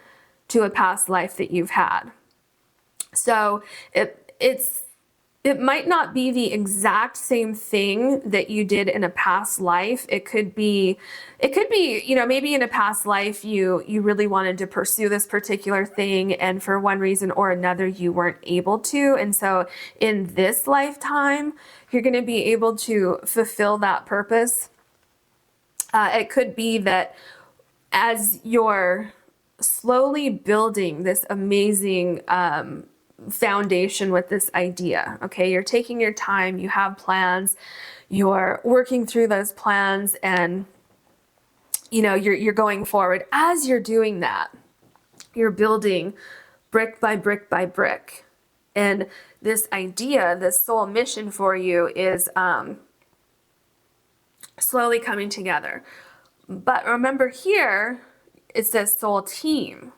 A: to a past life that you've had. So it might not be the exact same thing that you did in a past life. It could be, maybe in a past life you really wanted to pursue this particular thing and for one reason or another you weren't able to. And so in this lifetime, you're going to be able to fulfill that purpose. It could be that as you're slowly building this amazing foundation with this idea, okay, you're taking your time, you have plans, you're working through those plans, and you're going forward. As you're doing that, you're building brick by brick by brick, and this idea, this soul mission for you is slowly coming together. But remember here it says soul team,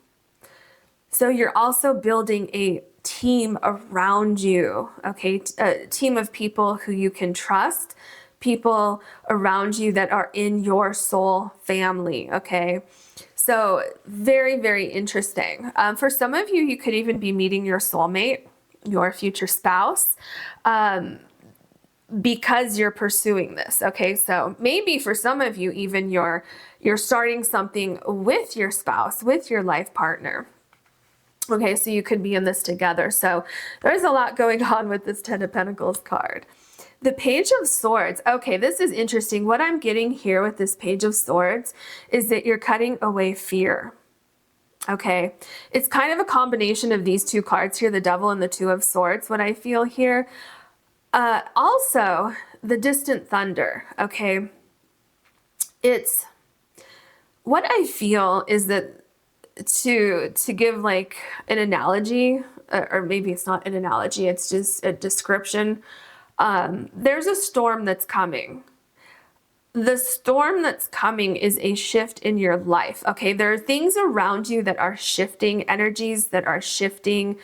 A: so you're also building a team around you, okay? A team of people who you can trust, people around you that are in your soul family, okay? So very, very interesting. For some of you, you could even be meeting your soulmate, your future spouse. because you're pursuing this. Okay, so maybe for some of you, even you're starting something with your spouse, with your life partner. Okay, so you could be in this together. So there's a lot going on with this Ten of Pentacles card. The Page of Swords. Okay, this is interesting. What I'm getting here with this Page of Swords is that you're cutting away fear. Okay, it's kind of a combination of these two cards here, the Devil and the Two of Swords, what I feel here. Also, the Distant Thunder. Okay, it's what I feel is that to give like an analogy, or maybe it's not an analogy, it's just a description. There's a storm that's coming. The storm that's coming is a shift in your life. Okay, there are things around you that are shifting, energies that are shifting,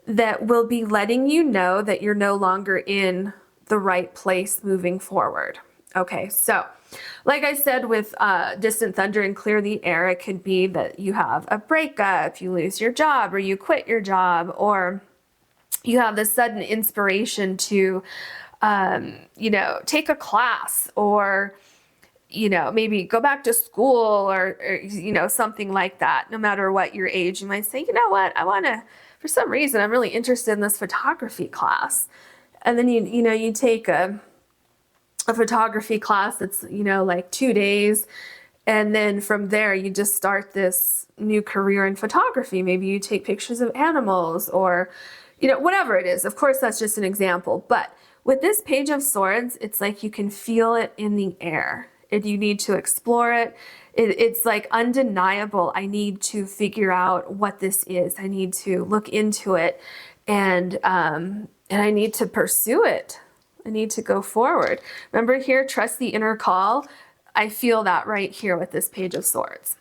A: that will be letting you know that you're no longer in the right place moving forward. Okay, so like I said with Distant Thunder and Clear the Air, it could be that you have a breakup, you lose your job, or you quit your job, or you have this sudden inspiration to, you know, take a class, or, you know, maybe go back to school, or, you know, something like that. No matter what your age, you might say, you know what, I want to, for some reason, I'm really interested in this photography class. And then you take a photography class that's, you know, like 2 days. And then from there, you just start this new career in photography. Maybe you take pictures of animals, or, you know, whatever it is. Of course, that's just an example. But with this Page of Swords, it's like you can feel it in the air. And you need to explore it. It's like undeniable. I need to figure out what this is. I need to look into it, and I need to pursue it. I need to go forward. Remember here, trust the inner call. I feel that right here with this Page of Swords.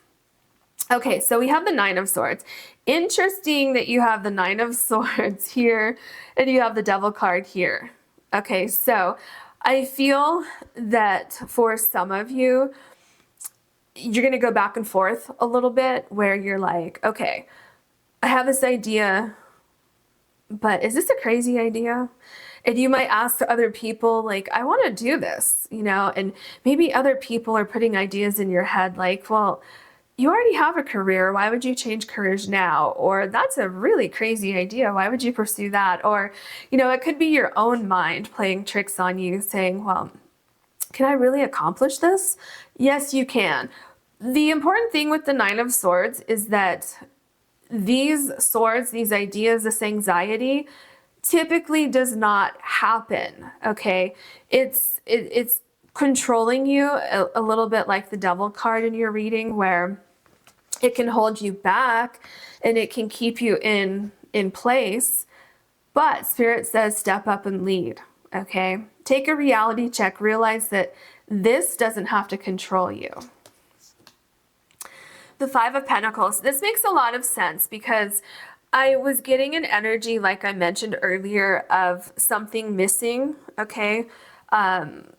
A: Okay, so we have the Nine of Swords. Interesting that you have the Nine of Swords here and you have the Devil card here. Okay, so I feel that for some of you, you're going to go back and forth a little bit, where you're like, okay, I have this idea, but is this a crazy idea? And you might ask other people, like, I want to do this, you know, and maybe other people are putting ideas in your head like, well, you already have a career. Why would you change careers now? Or that's a really crazy idea. Why would you pursue that? Or, you know, it could be your own mind playing tricks on you, saying, well, can I really accomplish this? Yes, you can. The important thing with the Nine of Swords is that these swords, these ideas, this anxiety typically does not happen. Okay, it's controlling you a little bit, like the Devil card in your reading, where it can hold you back and it can keep you in place. But Spirit says step up and lead. Okay, take a reality check. Realize that this doesn't have to control you. The Five of Pentacles. This makes a lot of sense because I was getting an energy, like I mentioned earlier, of something missing. Okay,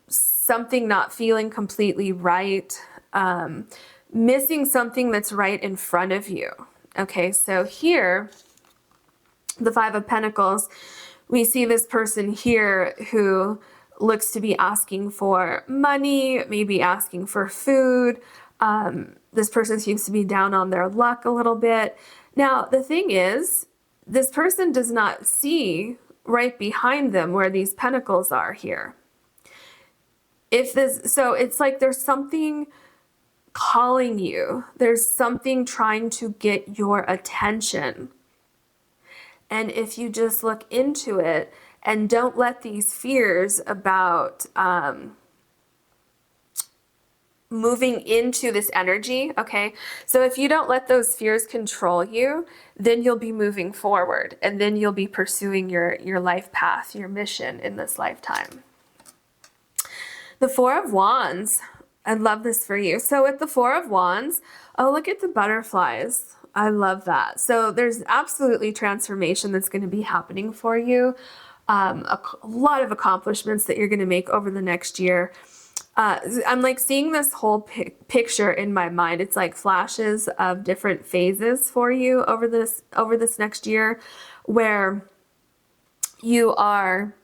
A: something not feeling completely right, missing something that's right in front of you. Okay, so here, the Five of Pentacles, we see this person here who looks to be asking for money, maybe asking for food. This person seems to be down on their luck a little bit. Now, the thing is, this person does not see right behind them where these pentacles are here. So it's like there's something calling you. There's something trying to get your attention. And if you just look into it and don't let these fears about moving into this energy, okay? So if you don't let those fears control you, then you'll be moving forward, and then you'll be pursuing your life path, your mission in this lifetime. The Four of Wands. I love this for you. So with the Four of Wands, oh, look at the butterflies. I love that. So there's absolutely transformation that's going to be happening for you. A lot of accomplishments that you're going to make over the next year. I'm like seeing this whole picture in my mind. It's like flashes of different phases for you over this next year, where you are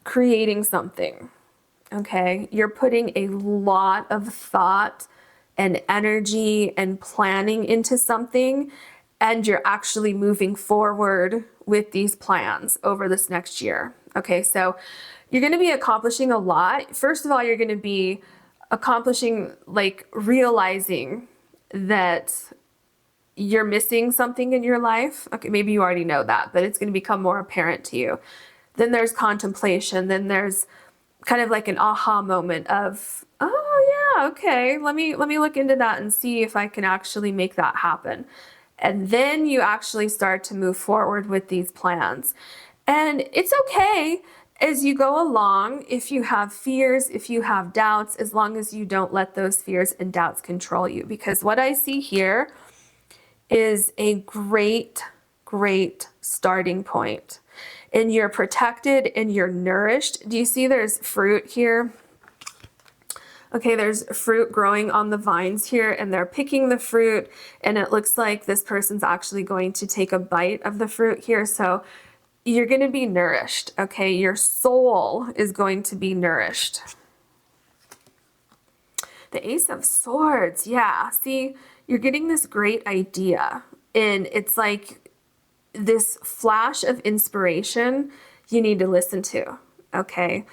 A: creating something, okay? You're putting a lot of thought and energy and planning into something, and you're actually moving forward with these plans over this next year. Okay, so you're going to be accomplishing a lot. First of all, you're going to be accomplishing, like, realizing that you're missing something in your life. Okay, maybe you already know that, but it's going to become more apparent to you. Then there's contemplation. Then there's kind of like an aha moment of, oh yeah, okay, let me look into that and see if I can actually make that happen. And then you actually start to move forward with these plans. And it's okay as you go along, if you have fears, if you have doubts, as long as you don't let those fears and doubts control you. Because what I see here is a great, great starting point. And you're protected and you're nourished. Do you see there's fruit here? Okay, there's fruit growing on the vines here, and they're picking the fruit, and it looks like this person's actually going to take a bite of the fruit here. So you're going to be nourished, okay? Your soul is going to be nourished. The Ace of Swords, yeah. See, you're getting this great idea, and it's like this flash of inspiration you need to listen to, okay?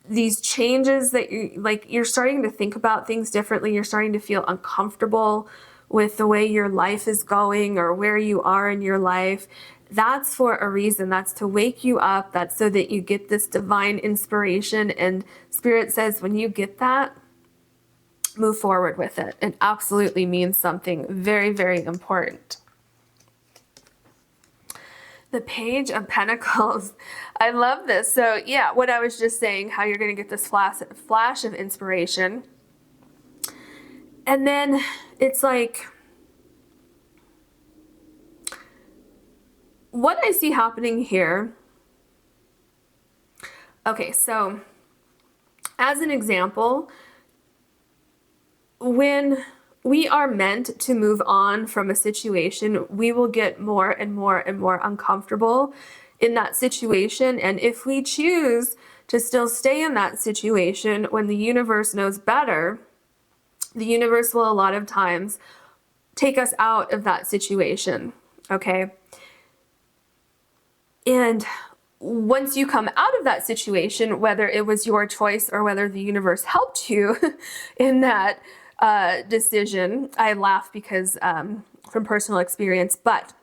A: These changes that you're starting to think about things differently. You're starting to feel uncomfortable with the way your life is going or where you are in your life. That's for a reason. That's to wake you up. That's so that you get this divine inspiration. And Spirit says when you get that, move forward with it. It absolutely means something very, very important. The Page of Pentacles. I love this. So yeah, what I was just saying, how you're going to get this flash of inspiration. And then it's like, what I see happening here. Okay, so as an example, when we are meant to move on from a situation, we will get more and more and more uncomfortable in that situation. And if we choose to still stay in that situation when the universe knows better, the universe will a lot of times take us out of that situation, okay? And once you come out of that situation, whether it was your choice or whether the universe helped you in that decision, I laugh because from personal experience, but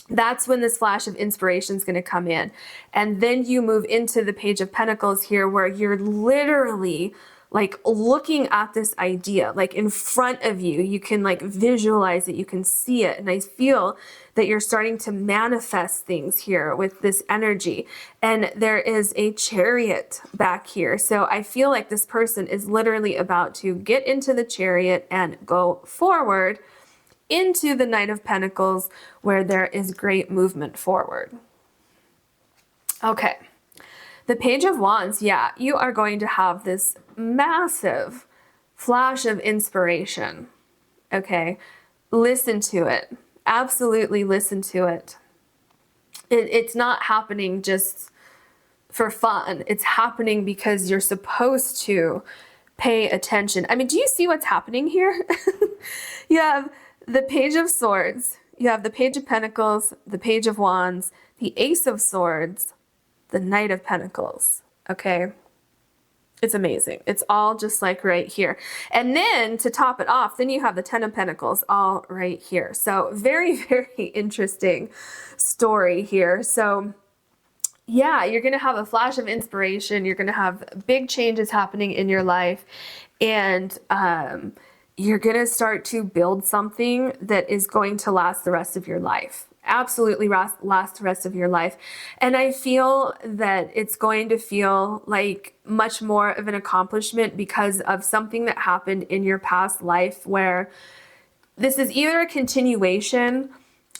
A: that's when this flash of inspiration is going to come in. And then you move into the Page of Pentacles here, where you're literally like looking at this idea, like in front of you. You can like visualize it, you can see it. And I feel that you're starting to manifest things here with this energy. And there is a Chariot back here. So I feel like this person is literally about to get into the Chariot and go forward into the Knight of Pentacles, where there is great movement forward. Okay. The Page of Wands, yeah, you are going to have this massive flash of inspiration, okay? Listen to it. Absolutely listen to it. It's not happening just for fun. It's happening because you're supposed to pay attention. I mean, do you see what's happening here? You have the Page of Swords, you have the Page of Pentacles, the Page of Wands, the Ace of Swords, the Knight of Pentacles, okay? It's amazing. It's all just like right here. And then to top it off, then you have the Ten of Pentacles all right here. So very, very interesting story here. So yeah, you're going to have a flash of inspiration. You're going to have big changes happening in your life. And you're going to start to build something that is going to last the rest of your life. Absolutely last the rest of your life. And I feel that it's going to feel like much more of an accomplishment because of something that happened in your past life, where this is either a continuation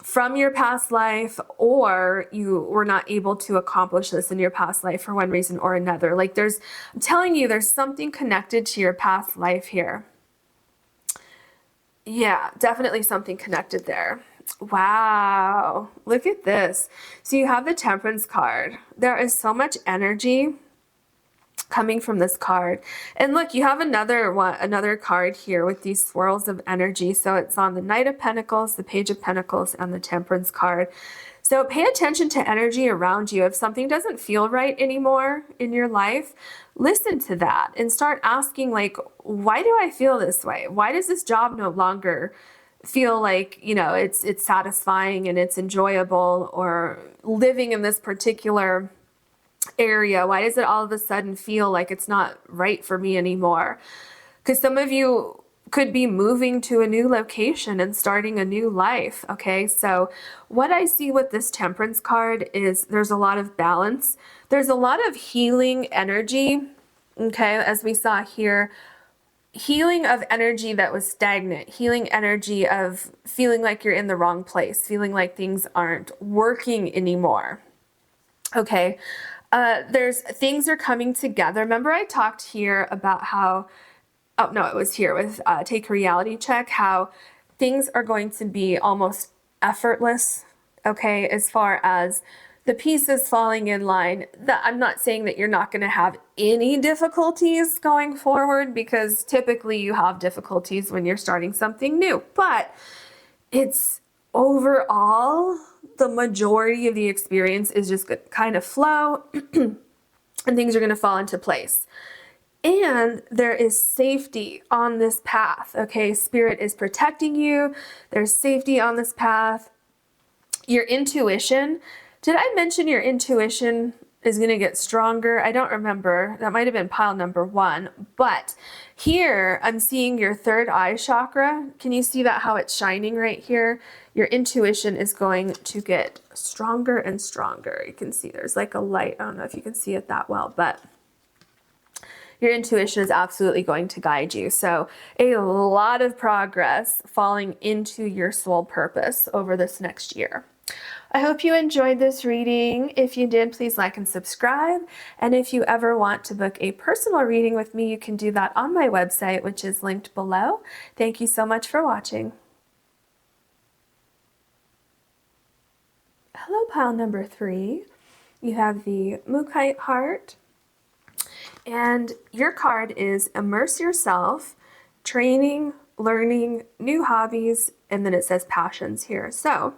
A: from your past life, or you were not able to accomplish this in your past life for one reason or another. Like I'm telling you, there's something connected to your past life here. Yeah, definitely something connected there. Wow, look at this. So you have the Temperance card. There is so much energy coming from this card. And look, you have another card here with these swirls of energy. So it's on the Knight of Pentacles, the Page of Pentacles, and the Temperance card. So pay attention to energy around you. If something doesn't feel right anymore in your life, listen to that and start asking, like, why do I feel this way? Why does this job no longer feel like, you know, it's satisfying and it's enjoyable, or living in this particular area? Why does it all of a sudden feel like it's not right for me anymore? Because some of you could be moving to a new location and starting a new life. Okay, so what I see with this Temperance card is there's a lot of balance. There's a lot of healing energy. Okay, as we saw here, healing of energy that was stagnant, healing energy of feeling like you're in the wrong place, feeling like things aren't working anymore. Okay, there's things are coming together. Remember I talked here about how, oh no, it was here with Take a Reality Check, how things are going to be almost effortless, okay, as far as the pieces falling in line. I'm not saying that you're not going to have any difficulties going forward, because typically you have difficulties when you're starting something new, but it's overall, the majority of the experience is just kind of flow and things are going to fall into place. And there is safety on this path, okay? Spirit is protecting you. There's safety on this path. Your intuition. Did I mention your intuition is going to get stronger? I don't remember. That might have been pile number 1. But here I'm seeing your third eye chakra. Can you see that, how it's shining right here? Your intuition is going to get stronger and stronger. You can see there's like a light. I don't know if you can see it that well, but your intuition is absolutely going to guide you. So a lot of progress falling into your soul purpose over this next year. I hope you enjoyed this reading. If you did, please like and subscribe. And if you ever want to book a personal reading with me, you can do that on my website, which is linked below. Thank you so much for watching. Hello, pile number 3. You have the Mookaite heart. And your card is Immerse Yourself, Training, Learning, New Hobbies, and then it says Passions here. So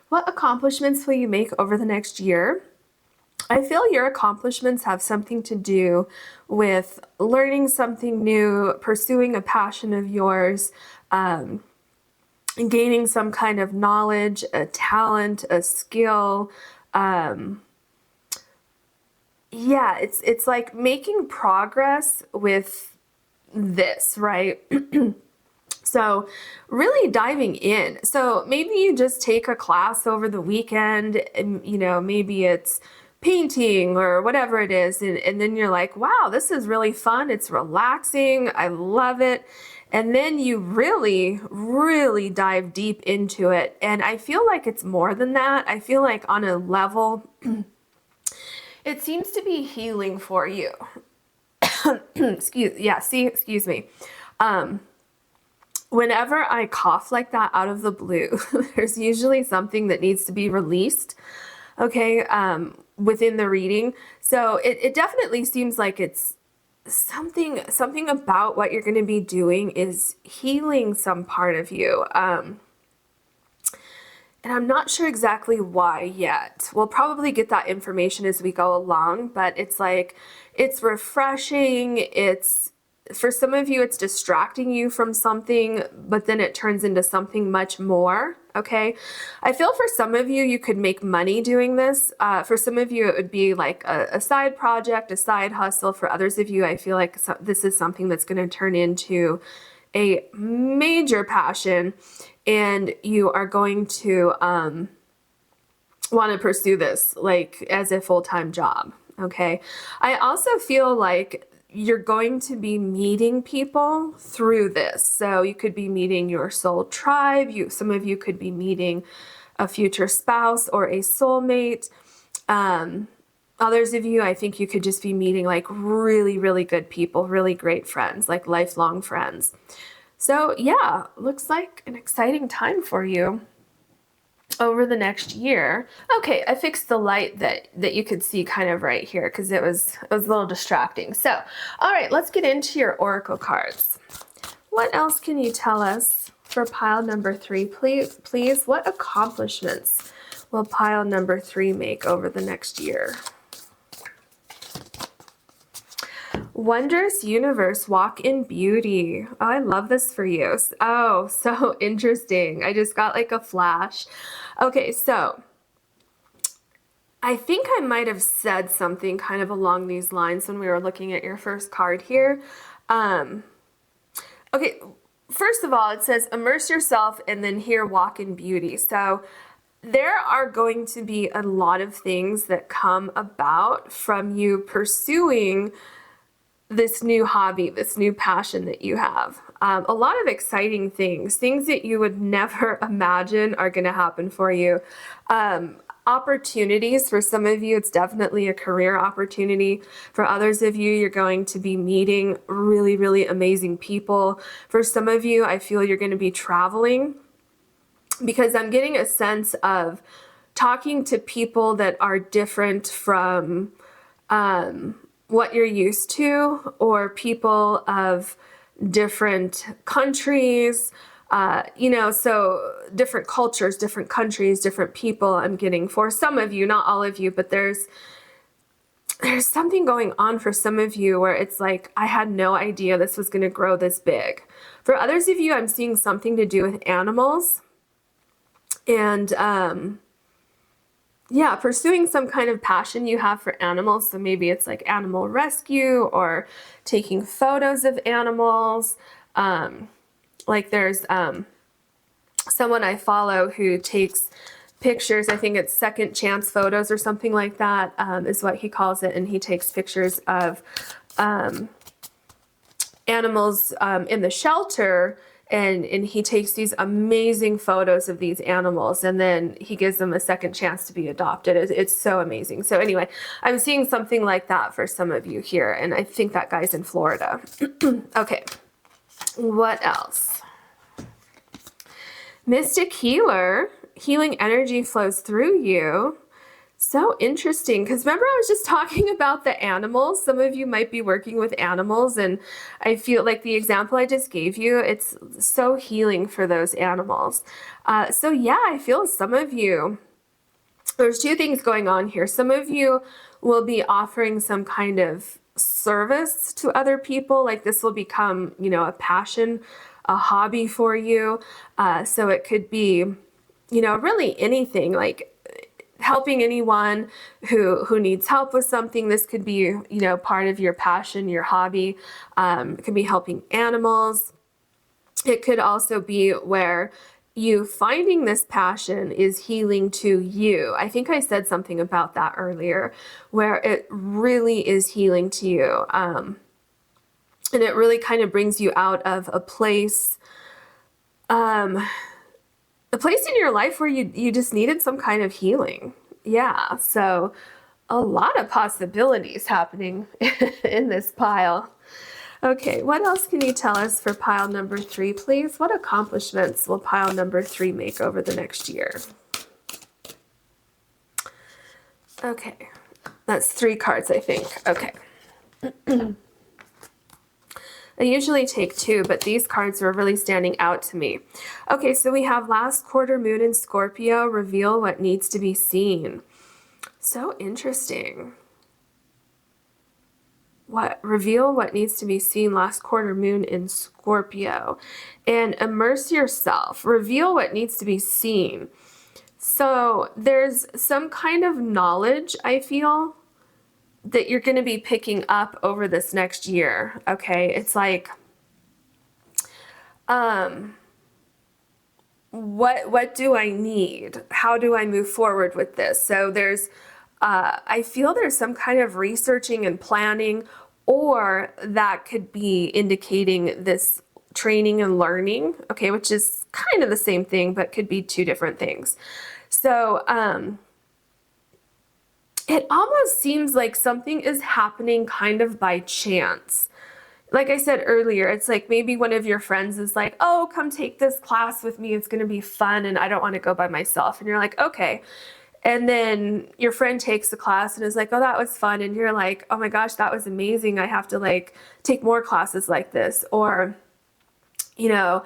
A: what accomplishments will you make over the next year? I feel your accomplishments have something to do with learning something new, pursuing a passion of yours, gaining some kind of knowledge, a talent, a skill. Yeah, it's like making progress with this, right? So really diving in. So maybe you just take a class over the weekend and, you know, maybe it's painting or whatever it is. And then you're like, wow, this is really fun. It's relaxing. I love it. And then you really, really dive deep into it. And I feel like it's more than that. I feel like on a level, it seems to be healing for you. Excuse me. Whenever I cough like that out of the blue, there's usually something that needs to be released, okay, within the reading. So it definitely seems like it's something about what you're going to be doing is healing some part of you. And I'm not sure exactly why yet. We'll probably get that information as we go along, but it's like, it's refreshing. It's, for some of you, it's distracting you from something, but then it turns into something much more, okay? I feel for some of you, you could make money doing this. For some of you, it would be like a side project, a side hustle. For others of you, I feel like this is something that's going to turn into a major passion, and you are going to want to pursue this like as a full-time job, okay? I also feel like you're going to be meeting people through this. So you could be meeting your soul tribe. Some of you could be meeting a future spouse or a soulmate. Others of you, I think you could just be meeting like really, really good people, really great friends, like lifelong friends. So yeah, looks like an exciting time for you. over the next year. Okay, I fixed the light that you could see kind of right here because it was a little distracting. So, all right, let's get into your oracle cards. What else can you tell us for pile number 3? Please, what accomplishments will pile number 3 make over the next year? Wondrous universe, walk in beauty. Oh, I love this for you. Oh, so interesting. I just got like a flash. Okay, so I think I might have said something kind of along these lines when we were looking at your first card here. Okay, first of all, it says immerse yourself and then here walk in beauty. So there are going to be a lot of things that come about from you pursuing this new hobby, this new passion that you have. A lot of exciting things that you would never imagine are going to happen for you. Opportunities for some of you, it's definitely a career opportunity. For others of you, you're going to be meeting really, really amazing people. For some of you, I feel you're going to be traveling because I'm getting a sense of talking to people that are different from what you're used to, or people of different countries, so different cultures, different countries, different people. I'm getting for some of you, not all of you, but there's something going on for some of you where it's like, I had no idea this was going to grow this big. For others of you, I'm seeing something to do with animals and, yeah, pursuing some kind of passion you have for animals. So maybe it's like animal rescue or taking photos of animals. Like there's someone I follow who takes pictures. I think it's second chance photos or something like that, is what he calls it. And he takes pictures of animals in the shelter. And he takes these amazing photos of these animals, and then he gives them a second chance to be adopted. It's so amazing. So anyway, I'm seeing something like that for some of you here, and I think that guy's in Florida. Okay, what else? Mystic healer, healing energy flows through you. So interesting, because remember I was just talking about the animals. Some of you might be working with animals, and I feel like the example I just gave you, it's so healing for those animals. So yeah, I feel some of you, there's two things going on here. Some of you will be offering some kind of service to other people, like this will become, a passion, a hobby for you. So it could be, really anything, like helping anyone who needs help with something. This could be, part of your passion, your hobby. It could be helping animals. It could also be where you finding this passion is healing to you. I think I said something about that earlier, where it really is healing to you. And it really kind of brings you out of a place in your life where you just needed some kind of healing. Yeah, so a lot of possibilities happening in this pile. Okay, what else can you tell us for pile number 3, please? What accomplishments will pile number 3 make over the next year? Okay, that's 3 cards, I think. Okay. I usually take 2, but these cards were really standing out to me. Okay, so we have last quarter moon in Scorpio, reveal what needs to be seen. So interesting. Reveal what needs to be seen, last quarter moon in Scorpio. And immerse yourself. Reveal what needs to be seen. So there's some kind of knowledge, I feel, that you're going to be picking up over this next year. Okay, it's like, what do I need? How do I move forward with this? So there's, I feel there's some kind of researching and planning, or that could be indicating this training and learning. Okay, which is kind of the same thing, but could be 2 different things. So, it almost seems like something is happening kind of by chance. like I said earlier, it's like maybe one of your friends is like, oh, come take this class with me. It's going to be fun. And I don't want to go by myself. And you're like, okay. And then your friend takes the class and is like, oh, that was fun. And you're like, oh my gosh, that was amazing. I have to like take more classes like this. Or, you know,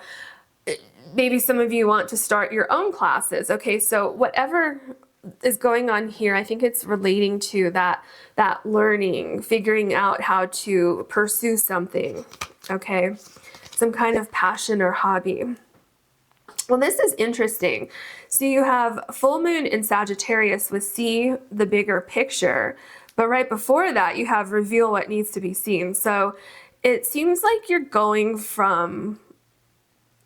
A: maybe some of you want to start your own classes. Okay, so whatever is going on here, I think it's relating to that learning, figuring out how to pursue something, okay? Some kind of passion or hobby. Well, this is interesting. So you have full moon in Sagittarius with see the bigger picture, but right before that you have reveal what needs to be seen. So it seems like you're going from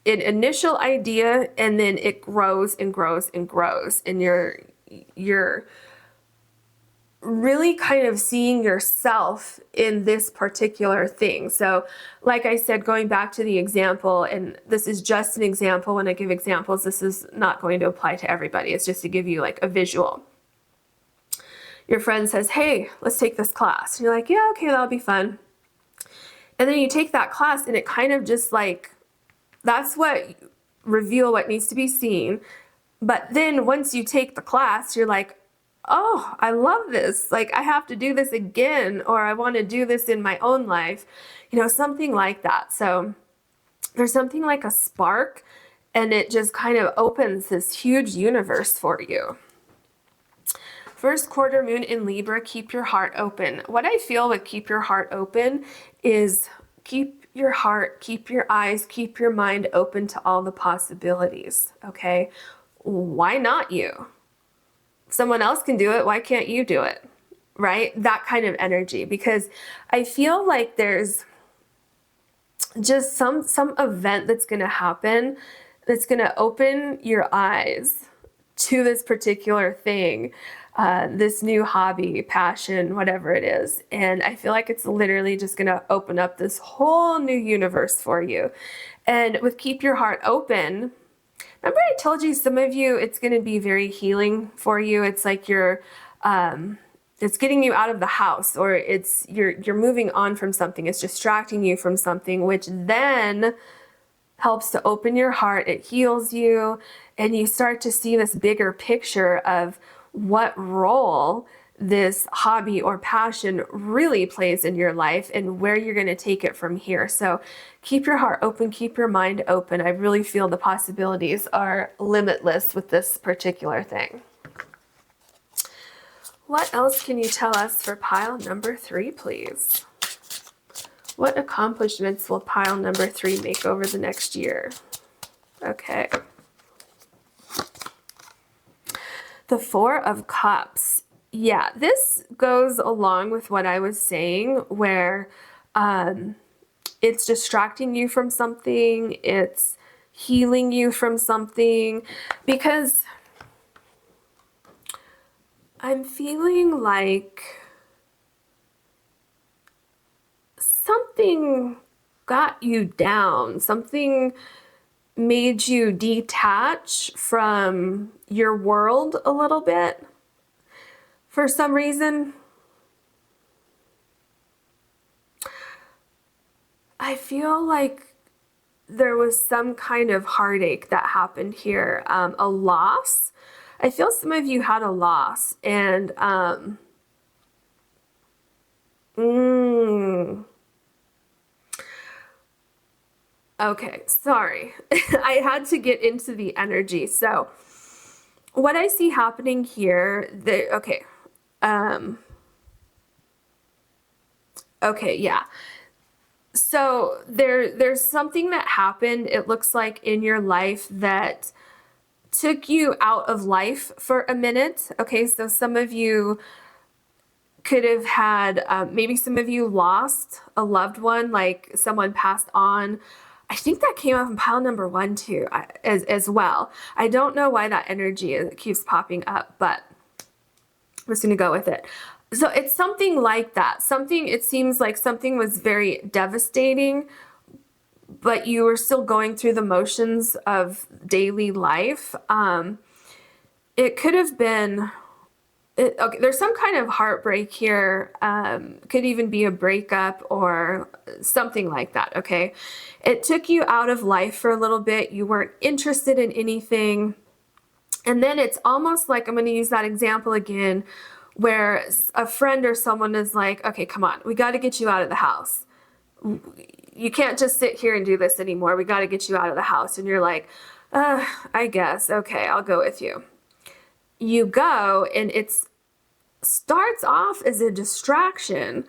A: an initial idea and then it grows and grows and grows, and you're really kind of seeing yourself in this particular thing. So like I said, going back to the example, and this is just an example. When I give examples, this is not going to apply to everybody. It's just to give you like a visual. Your friend says, hey, let's take this class. And you're like, yeah, okay, that'll be fun. And then you take that class and it kind of just like, that's what reveal what needs to be seen. But then once you take the class, you're like, oh, I love this. Like, I have to do this again, or I want to do this in my own life, you know, something like that. So there's something like a spark, and it just kind of opens this huge universe for you. First quarter moon in Libra, keep your heart open. What I feel with keep your heart open is keep your heart, keep your eyes, keep your mind open to all the possibilities, okay? Why not you? Someone else can do it. Why can't you do it? Right? That kind of energy, because I feel like there's just some event that's going to happen that's going to open your eyes to this particular thing, this new hobby, passion, whatever it is. And I feel like it's literally just going to open up this whole new universe for you. And with keep your heart open, remember I told you some of you, it's going to be very healing for you. It's like you're, it's getting you out of the house, or it's, you're moving on from something. It's distracting you from something, which then helps to open your heart. It heals you, and you start to see this bigger picture of what role this hobby or passion really plays in your life and where you're going to take it from here. So keep your heart open, keep your mind open. I really feel the possibilities are limitless with this particular thing. What else can you tell us for pile number 3, please? What accomplishments will pile number 3 make over the next year? Okay. The 4 of Cups. Yeah, this goes along with what I was saying, where it's distracting you from something, it's healing you from something, because I'm feeling like something got you down, something made you detach from your world a little bit for some reason. I feel like there was some kind of heartache that happened here, a loss. I feel some of you had a loss, and okay, sorry. I had to get into the energy. So what I see happening here, okay, yeah. So there's something that happened, it looks like, in your life that took you out of life for a minute. Okay, so some of you could have had, maybe some of you lost a loved one, like someone passed on. I think that came up in pile number 1 too, as well. I don't know why that energy keeps popping up, but I'm just gonna go with it. So it's something like that. Something, it seems like something was very devastating, but you were still going through the motions of daily life. It could have been Okay, there's some kind of heartbreak here. Could even be a breakup or something like that, okay? It took you out of life for a little bit. You weren't interested in anything. And then it's almost like, I'm going to use that example again, where a friend or someone is like, okay, come on, we got to get you out of the house. You can't just sit here and do this anymore. We got to get you out of the house. And you're like, I guess, okay, I'll go with you. You go, and it starts off as a distraction,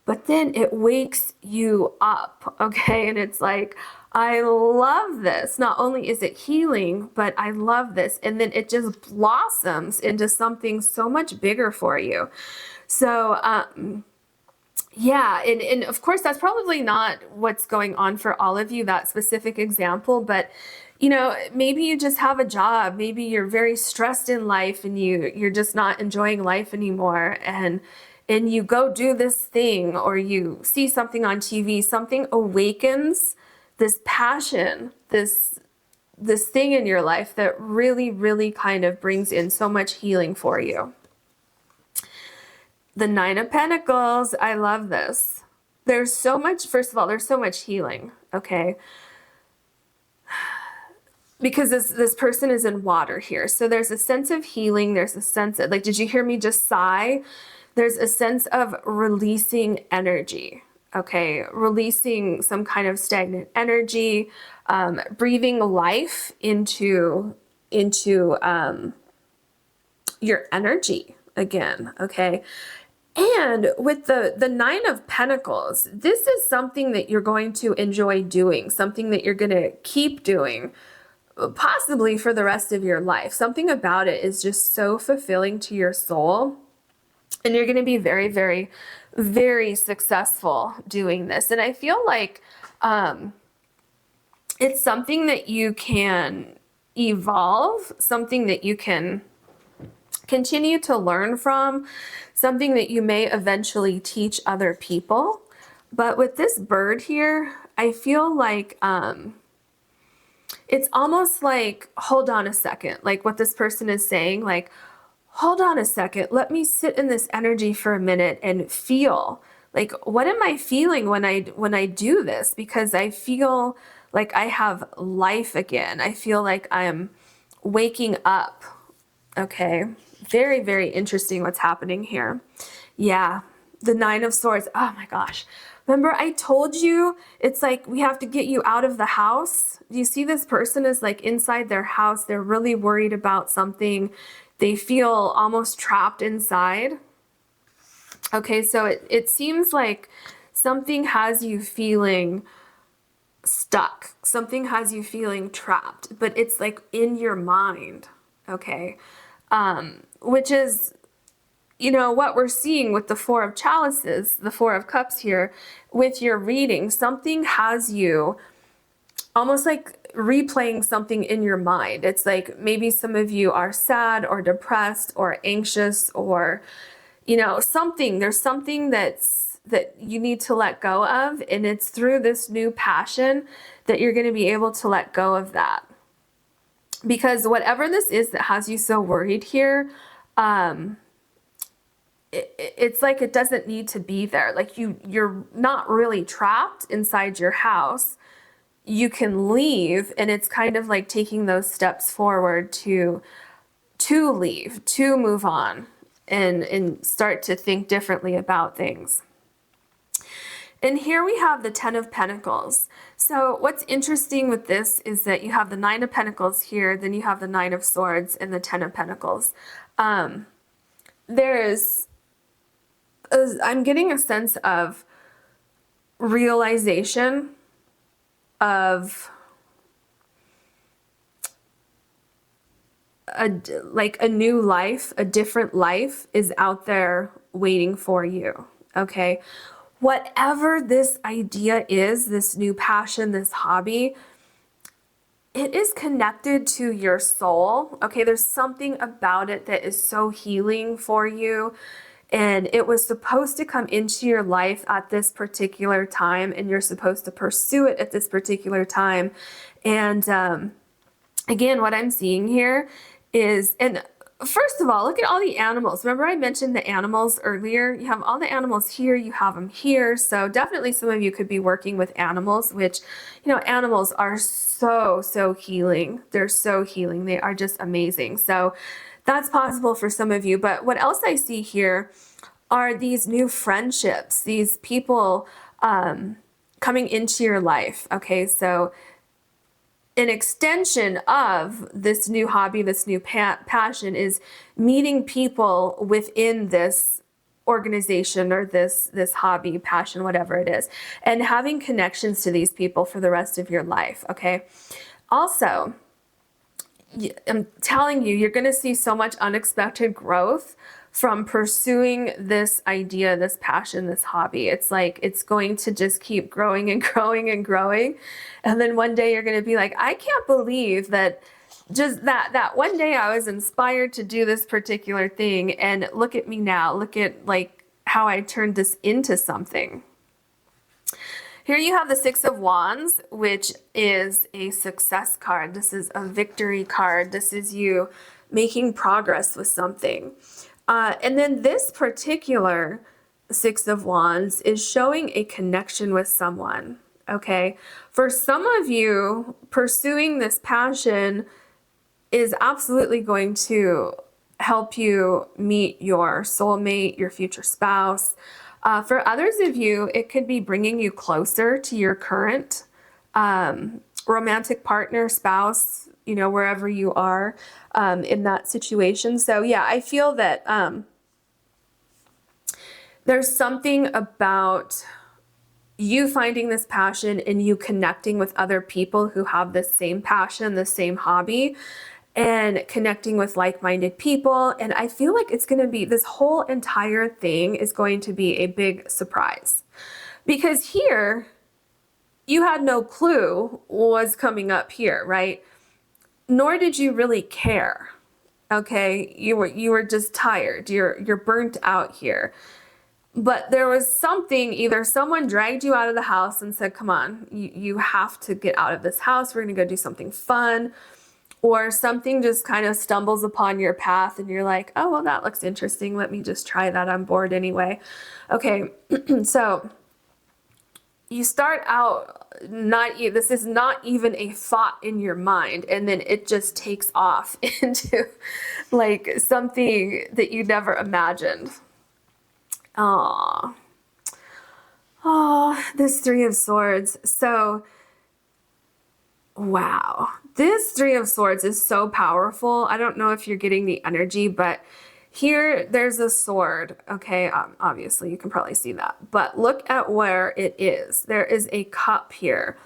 A: but then it wakes you up, okay? And it's like, I love this. Not only is it healing, but I love this. And then it just blossoms into something so much bigger for you. So, yeah, and of course, that's probably not what's going on for all of you, that specific example, but you know, maybe you just have a job, maybe you're very stressed in life and you're just not enjoying life anymore, and you go do this thing, or you see something on TV, something awakens this passion, this thing in your life that really, really kind of brings in so much healing for you. The Nine of Pentacles, I love this. There's so much, first of all, there's so much healing, okay? Because this person is in water here. So there's a sense of healing. There's a sense of, like, did you hear me just sigh? There's a sense of releasing energy, okay? Releasing some kind of stagnant energy, breathing life into your energy again, okay? And with the Nine of Pentacles, this is something that you're going to enjoy doing, something that you're going to keep doing, possibly for the rest of your life. Something about it is just so fulfilling to your soul. And you're going to be very, very, very successful doing this. And I feel like it's something that you can evolve, something that you can continue to learn from, something that you may eventually teach other people. But with this bird here, I feel like it's almost like, hold on a second, like what this person is saying, like, hold on a second, let me sit in this energy for a minute and feel, like, what am I feeling when I do this? Because I feel like I have life again. I feel like I'm waking up. Okay, very, very interesting what's happening here. Yeah, the Nine of Swords. Oh my gosh. Remember I told you, it's like we have to get you out of the house. Do you see this person is like inside their house? They're really worried about something. They feel almost trapped inside. Okay, so it seems like something has you feeling stuck. Something has you feeling trapped, but it's like in your mind. Okay. Which is, you know, what we're seeing with the Four of Chalices, the Four of Cups here, with your reading. Something has you almost like replaying something in your mind. It's like maybe some of you are sad or depressed or anxious, or, you know, something. There's something that you need to let go of, and it's through this new passion that you're going to be able to let go of that. Because whatever this is that has you so worried here, it's like it doesn't need to be there. Like you're not really trapped inside your house. You can leave, and it's kind of like taking those steps forward to leave, to move on, and start to think differently about things. And here we have the Ten of Pentacles. So what's interesting with this is that you have the Nine of Pentacles here, then you have the Nine of Swords and the Ten of Pentacles. I'm getting a sense of realization of a new life, a different life is out there waiting for you, okay? Whatever this idea is, this new passion, this hobby, it is connected to your soul, okay? There's something about it that is so healing for you, and it was supposed to come into your life at this particular time, and you're supposed to pursue it at this particular time. And again, what I'm seeing here is, and first of all, look at all the animals. Remember I mentioned the animals earlier? You have all the animals here, you have them here. So definitely some of you could be working with animals, which, you know, animals are so healing. They're so healing. They are just amazing. So that's possible for some of you. But what else I see here are these new friendships, these people coming into your life. Okay, so an extension of this new hobby, this new passion is meeting people within this organization or this hobby, passion, whatever it is, and having connections to these people for the rest of your life, okay? Also, I'm telling you, you're going to see so much unexpected growth from pursuing this idea, this passion, this hobby. It's like it's going to just keep growing and growing and growing. And then one day you're going to be like, I can't believe that just that one day I was inspired to do this particular thing. And look at me now. Look at like how I turned this into something. Here you have the Six of Wands, which is a success card. This is a victory card. This is you making progress with something. And then this particular Six of Wands is showing a connection with someone, okay? For some of you, pursuing this passion is absolutely going to help you meet your soulmate, your future spouse. For others of you, it could be bringing you closer to your current romantic partner, spouse, you know, wherever you are in that situation. So yeah, I feel that there's something about you finding this passion and you connecting with other people who have the same passion, the same hobby, and connecting with like-minded people. And I feel like it's going to be, this whole entire thing is going to be a big surprise. Because here, you had no clue what was coming up here, right? Nor did you really care, okay? You were just tired. You're burnt out here. But there was something, either someone dragged you out of the house and said, come on, you have to get out of this house. We're going to go do something fun. Or something just kind of stumbles upon your path and you're like, oh, well, that looks interesting. Let me just try that. I'm bored anyway. Okay, so you start out, this is not even a thought in your mind. And then it just takes off into like something that you never imagined. Oh, this Three of Swords. So, wow. This Three of Swords is so powerful. I don't know if you're getting the energy, but here there's a sword. Okay, obviously you can probably see that. But look at where it is. There is a cup here.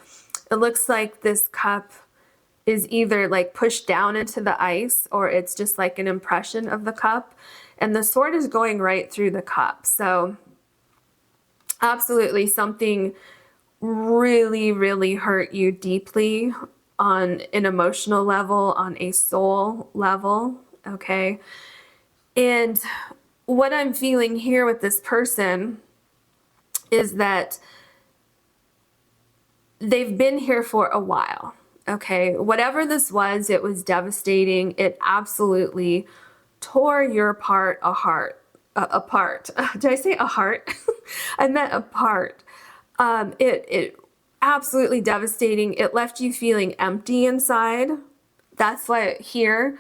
A: It looks like this cup is either like pushed down into the ice or it's just like an impression of the cup. And the sword is going right through the cup. So absolutely something really hurt you deeply on an emotional level, on a soul level, okay? And what I'm feeling here with this person is that they've been here for a while, okay? Whatever this was, it was devastating. It absolutely tore your apart. Did I say a heart? I meant apart. It absolutely devastating. It left you feeling empty inside. That's why here,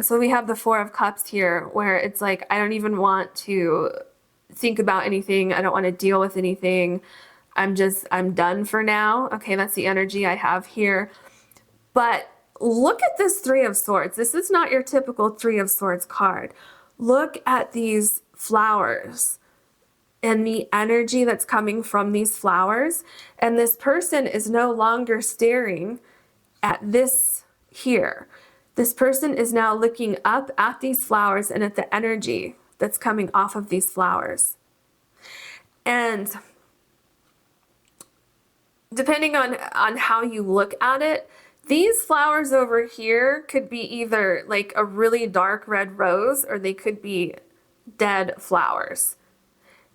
A: so we have the Four of Cups here, where it's like, I don't even want to think about anything. I don't want to deal with anything. I'm done for now. Okay, that's the energy I have here. But look at this Three of Swords. This is not your typical Three of Swords card. Look at these flowers and the energy that's coming from these flowers. And this person is no longer staring at this here. This person is now looking up at these flowers and at the energy that's coming off of these flowers. And depending on how you look at it, these flowers over here could be either like a really dark red rose or they could be dead flowers.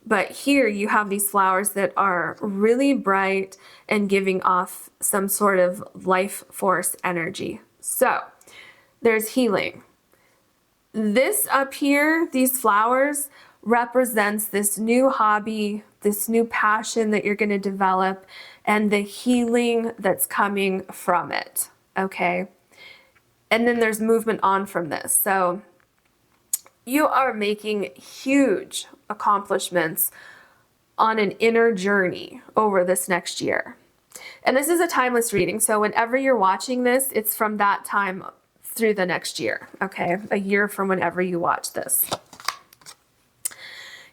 A: But here you have these flowers that are really bright and giving off some sort of life force energy. So there's healing. this up here, these flowers, represents this new hobby, this new passion that you're going to develop, and the healing that's coming from it, okay? And then there's movement on from this. So you are making huge accomplishments on an inner journey over this next year. And this is a timeless reading, so whenever you're watching this, it's from that time through the next year, okay? A year from whenever you watch this.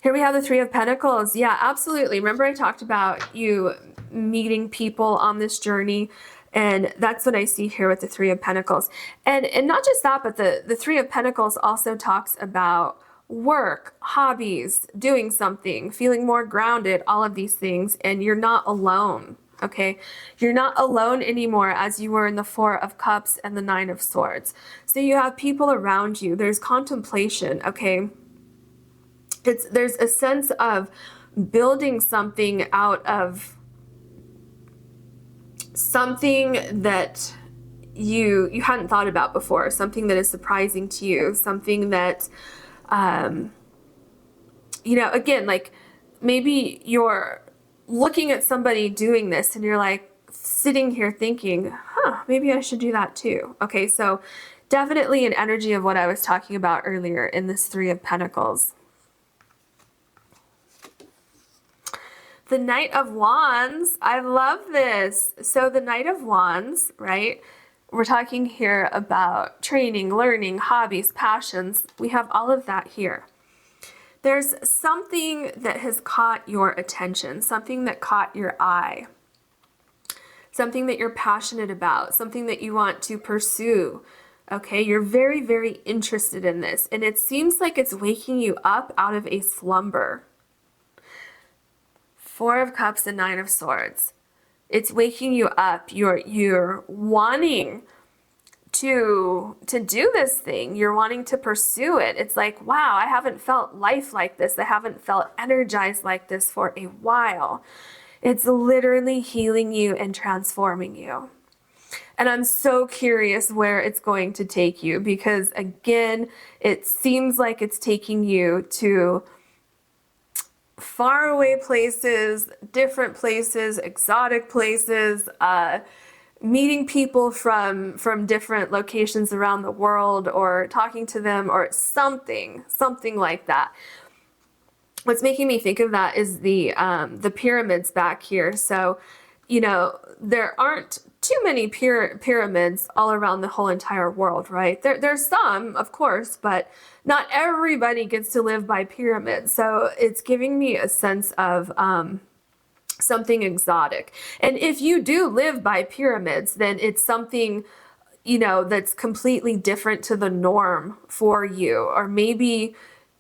A: Here we have the Three of Pentacles. Yeah, absolutely. Remember I talked about you meeting people on this journey, and that's what I see here with the Three of Pentacles. And not just that, but the Three of Pentacles also talks about work, hobbies, doing something, feeling more grounded, all of these things, and you're not alone, okay? You're not alone anymore as you were in the Four of Cups and the Nine of Swords. So you have people around you. There's contemplation, okay? There's a sense of building something out of something that you hadn't thought about before, something that is surprising to you, something that, you know, again, like maybe you're looking at somebody doing this and you're like sitting here thinking, huh, maybe I should do that too. Okay, so definitely an energy of what I was talking about earlier in this Three of Pentacles. The Knight of Wands, I love this. So the Knight of Wands, right? We're talking here about training, learning, hobbies, passions. We have all of that here. There's something that has caught your attention, something that caught your eye, something that you're passionate about, something that you want to pursue. Okay, you're very, very interested in this, and it seems like it's waking you up out of a slumber. Four of Cups and Nine of Swords. It's waking you up. You're wanting to do this thing. You're wanting to pursue it. It's like, wow, I haven't felt life like this. I haven't felt energized like this for a while. It's literally healing you and transforming you. And I'm so curious where it's going to take you, because again, it seems like it's taking you to faraway places, different places, exotic places, meeting people from different locations around the world, or talking to them, or something like that. What's making me think of that is the pyramids back here. So, you know, there aren't too many pyramids all around the whole entire world, right? There's some, of course, but not everybody gets to live by pyramids. So it's giving me a sense of something exotic. And if you do live by pyramids, then it's something, you know, that's completely different to the norm for you. Or maybe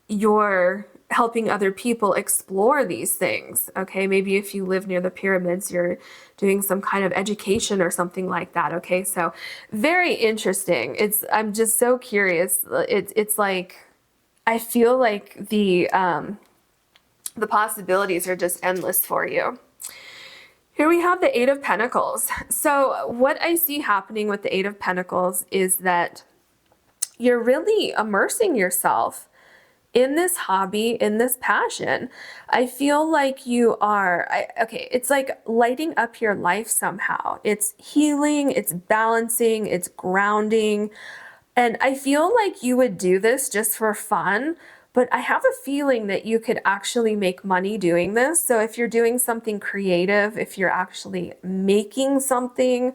A: you're helping other people explore these things. Okay, maybe if you live near the pyramids, you're doing some kind of education or something like that. Okay, so very interesting. I'm just so curious. It's like, I feel like the possibilities are just endless for you. Here we have the Eight of Pentacles. So what I see happening with the Eight of Pentacles is that you're really immersing yourself in this hobby, in this passion. I feel like you are, okay, it's like lighting up your life somehow. It's healing, it's balancing, it's grounding. And I feel like you would do this just for fun, but I have a feeling that you could actually make money doing this. So if you're doing something creative, if you're actually making something,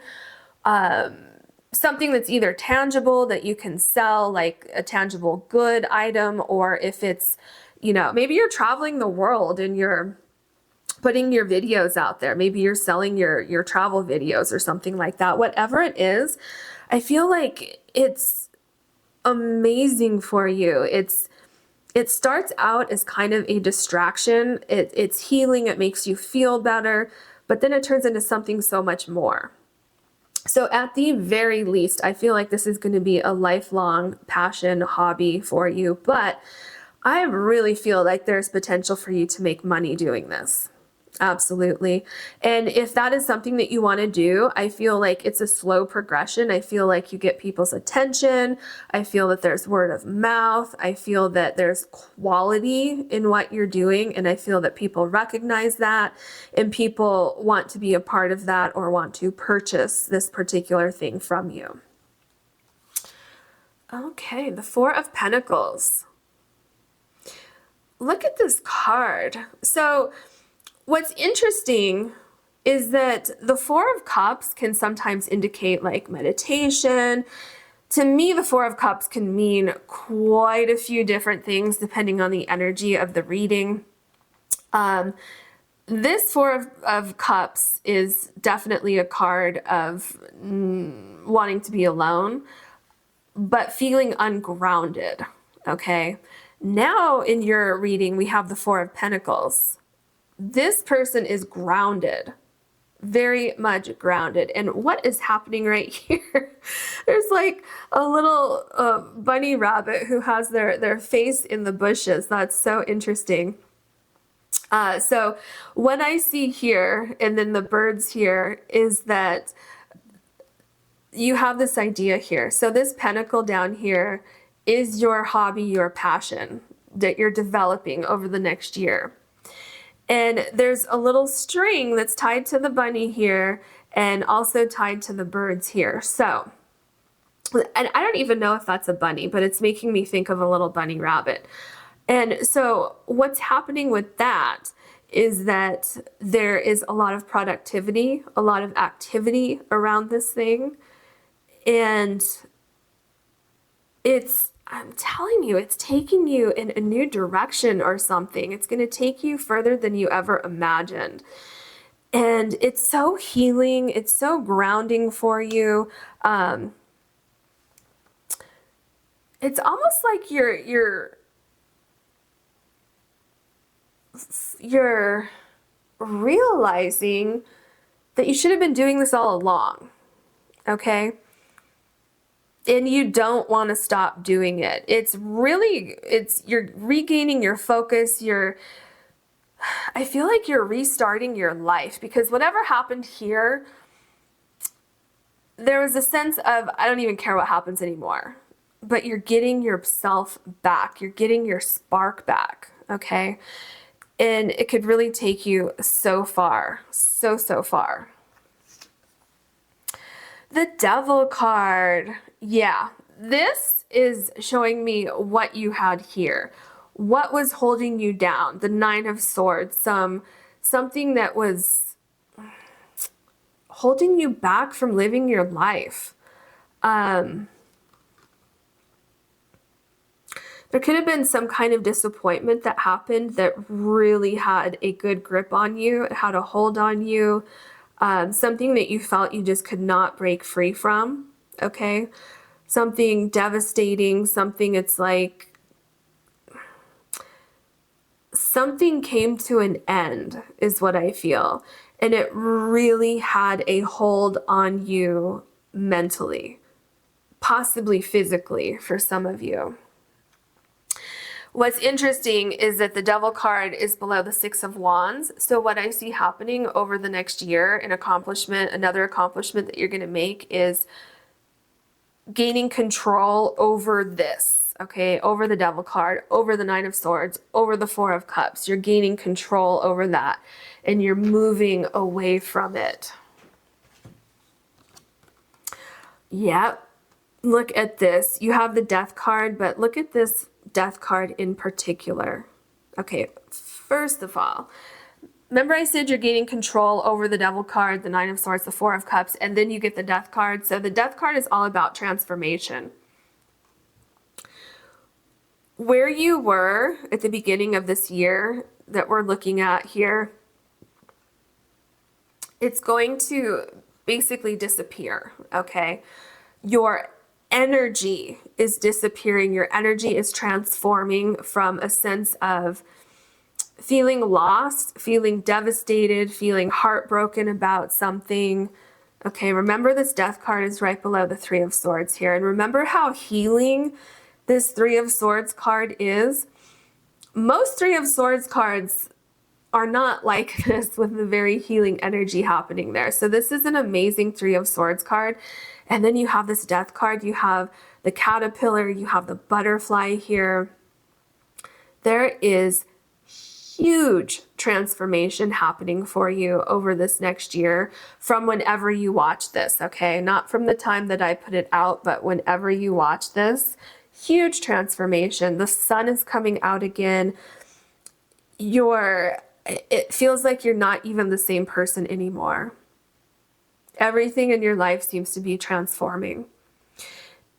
A: something that's either tangible that you can sell, like a tangible good item, or if it's, you know, maybe you're traveling the world and you're putting your videos out there. Maybe you're selling your travel videos or something like that. Whatever it is, I feel like it's amazing for you. It starts out as kind of a distraction. It's healing. It makes you feel better, but then it turns into something so much more. So at the very least, I feel like this is going to be a lifelong passion, hobby for you, but I really feel like there's potential for you to make money doing this. Absolutely. And if that is something that you want to do, I feel like it's a slow progression. I feel like you get people's attention. I feel that there's word of mouth. I feel that there's quality in what you're doing. And I feel that people recognize that and people want to be a part of that or want to purchase this particular thing from you. Okay, the Four of Pentacles. Look at this card. So what's interesting is that the Four of Cups can sometimes indicate like meditation. To me, the Four of Cups can mean quite a few different things depending on the energy of the reading. This Four of Cups is definitely a card of wanting to be alone, but feeling ungrounded, okay? Now in your reading, we have the Four of Pentacles. This person is grounded, very much grounded. And what is happening right here? There's like a little bunny rabbit who has their face in the bushes. That's so interesting. So what I see here, and then the birds here, is that you have this idea here. So this pentacle down here is your hobby, your passion that you're developing over the next year. And there's a little string that's tied to the bunny here and also tied to the birds here. So, and I don't even know if that's a bunny, but it's making me think of a little bunny rabbit. And so what's happening with that is that there is a lot of productivity, a lot of activity around this thing. And I'm telling you, it's taking you in a new direction or something. It's going to take you further than you ever imagined. And it's so healing. It's so grounding for you. It's almost like you're realizing that you should have been doing this all along. Okay? And you don't want to stop doing it. You're regaining your focus. I feel like you're restarting your life, because whatever happened here, there was a sense of, I don't even care what happens anymore, but you're getting yourself back. You're getting your spark back. Okay. And it could really take you so far, so far. The Devil card. Yeah, this is showing me what you had here. What was holding you down? The Nine of Swords. Something that was holding you back from living your life. There could have been some kind of disappointment that happened that really had a good grip on you. It had a hold on you. Something that you felt you just could not break free from. Okay, something devastating, something it's like something came to an end is what I feel. And it really had a hold on you mentally, possibly physically for some of you. What's interesting is that the Devil card is below the Six of Wands. So what I see happening over the next year, another accomplishment that you're going to make is gaining control over this, okay, over the Devil card, over the Nine of Swords, over the Four of Cups. You're gaining control over that, and you're moving away from it. Yep. Look at this. You have the Death card, but look at this Death card in particular. Okay, first of all, remember I said you're gaining control over the Devil card, the Nine of Swords, the Four of Cups, and then you get the Death card. So the Death card is all about transformation. Where you were at the beginning of this year that we're looking at here, it's going to basically disappear, okay? Your energy is disappearing. Your energy is transforming from a sense of feeling lost, feeling devastated, feeling heartbroken about something. Okay, remember this Death card is right below the Three of Swords here. And remember how healing this Three of Swords card is? Most Three of Swords cards are not like this with the very healing energy happening there. So this is an amazing Three of Swords card. And then you have this Death card. You have the caterpillar. You have the butterfly here. There is huge transformation happening for you over this next year from whenever you watch this, okay? Not from the time that I put it out, but whenever you watch this, huge transformation. The sun is coming out again. It feels like you're not even the same person anymore. Everything in your life seems to be transforming.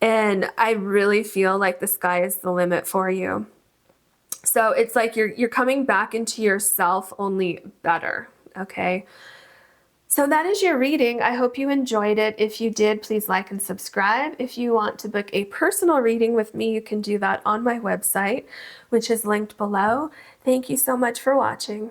A: And I really feel like the sky is the limit for you. So it's like you're coming back into yourself, only better, okay? So that is your reading. I hope you enjoyed it. If you did, please like and subscribe. If you want to book a personal reading with me, you can do that on my website, which is linked below. Thank you so much for watching.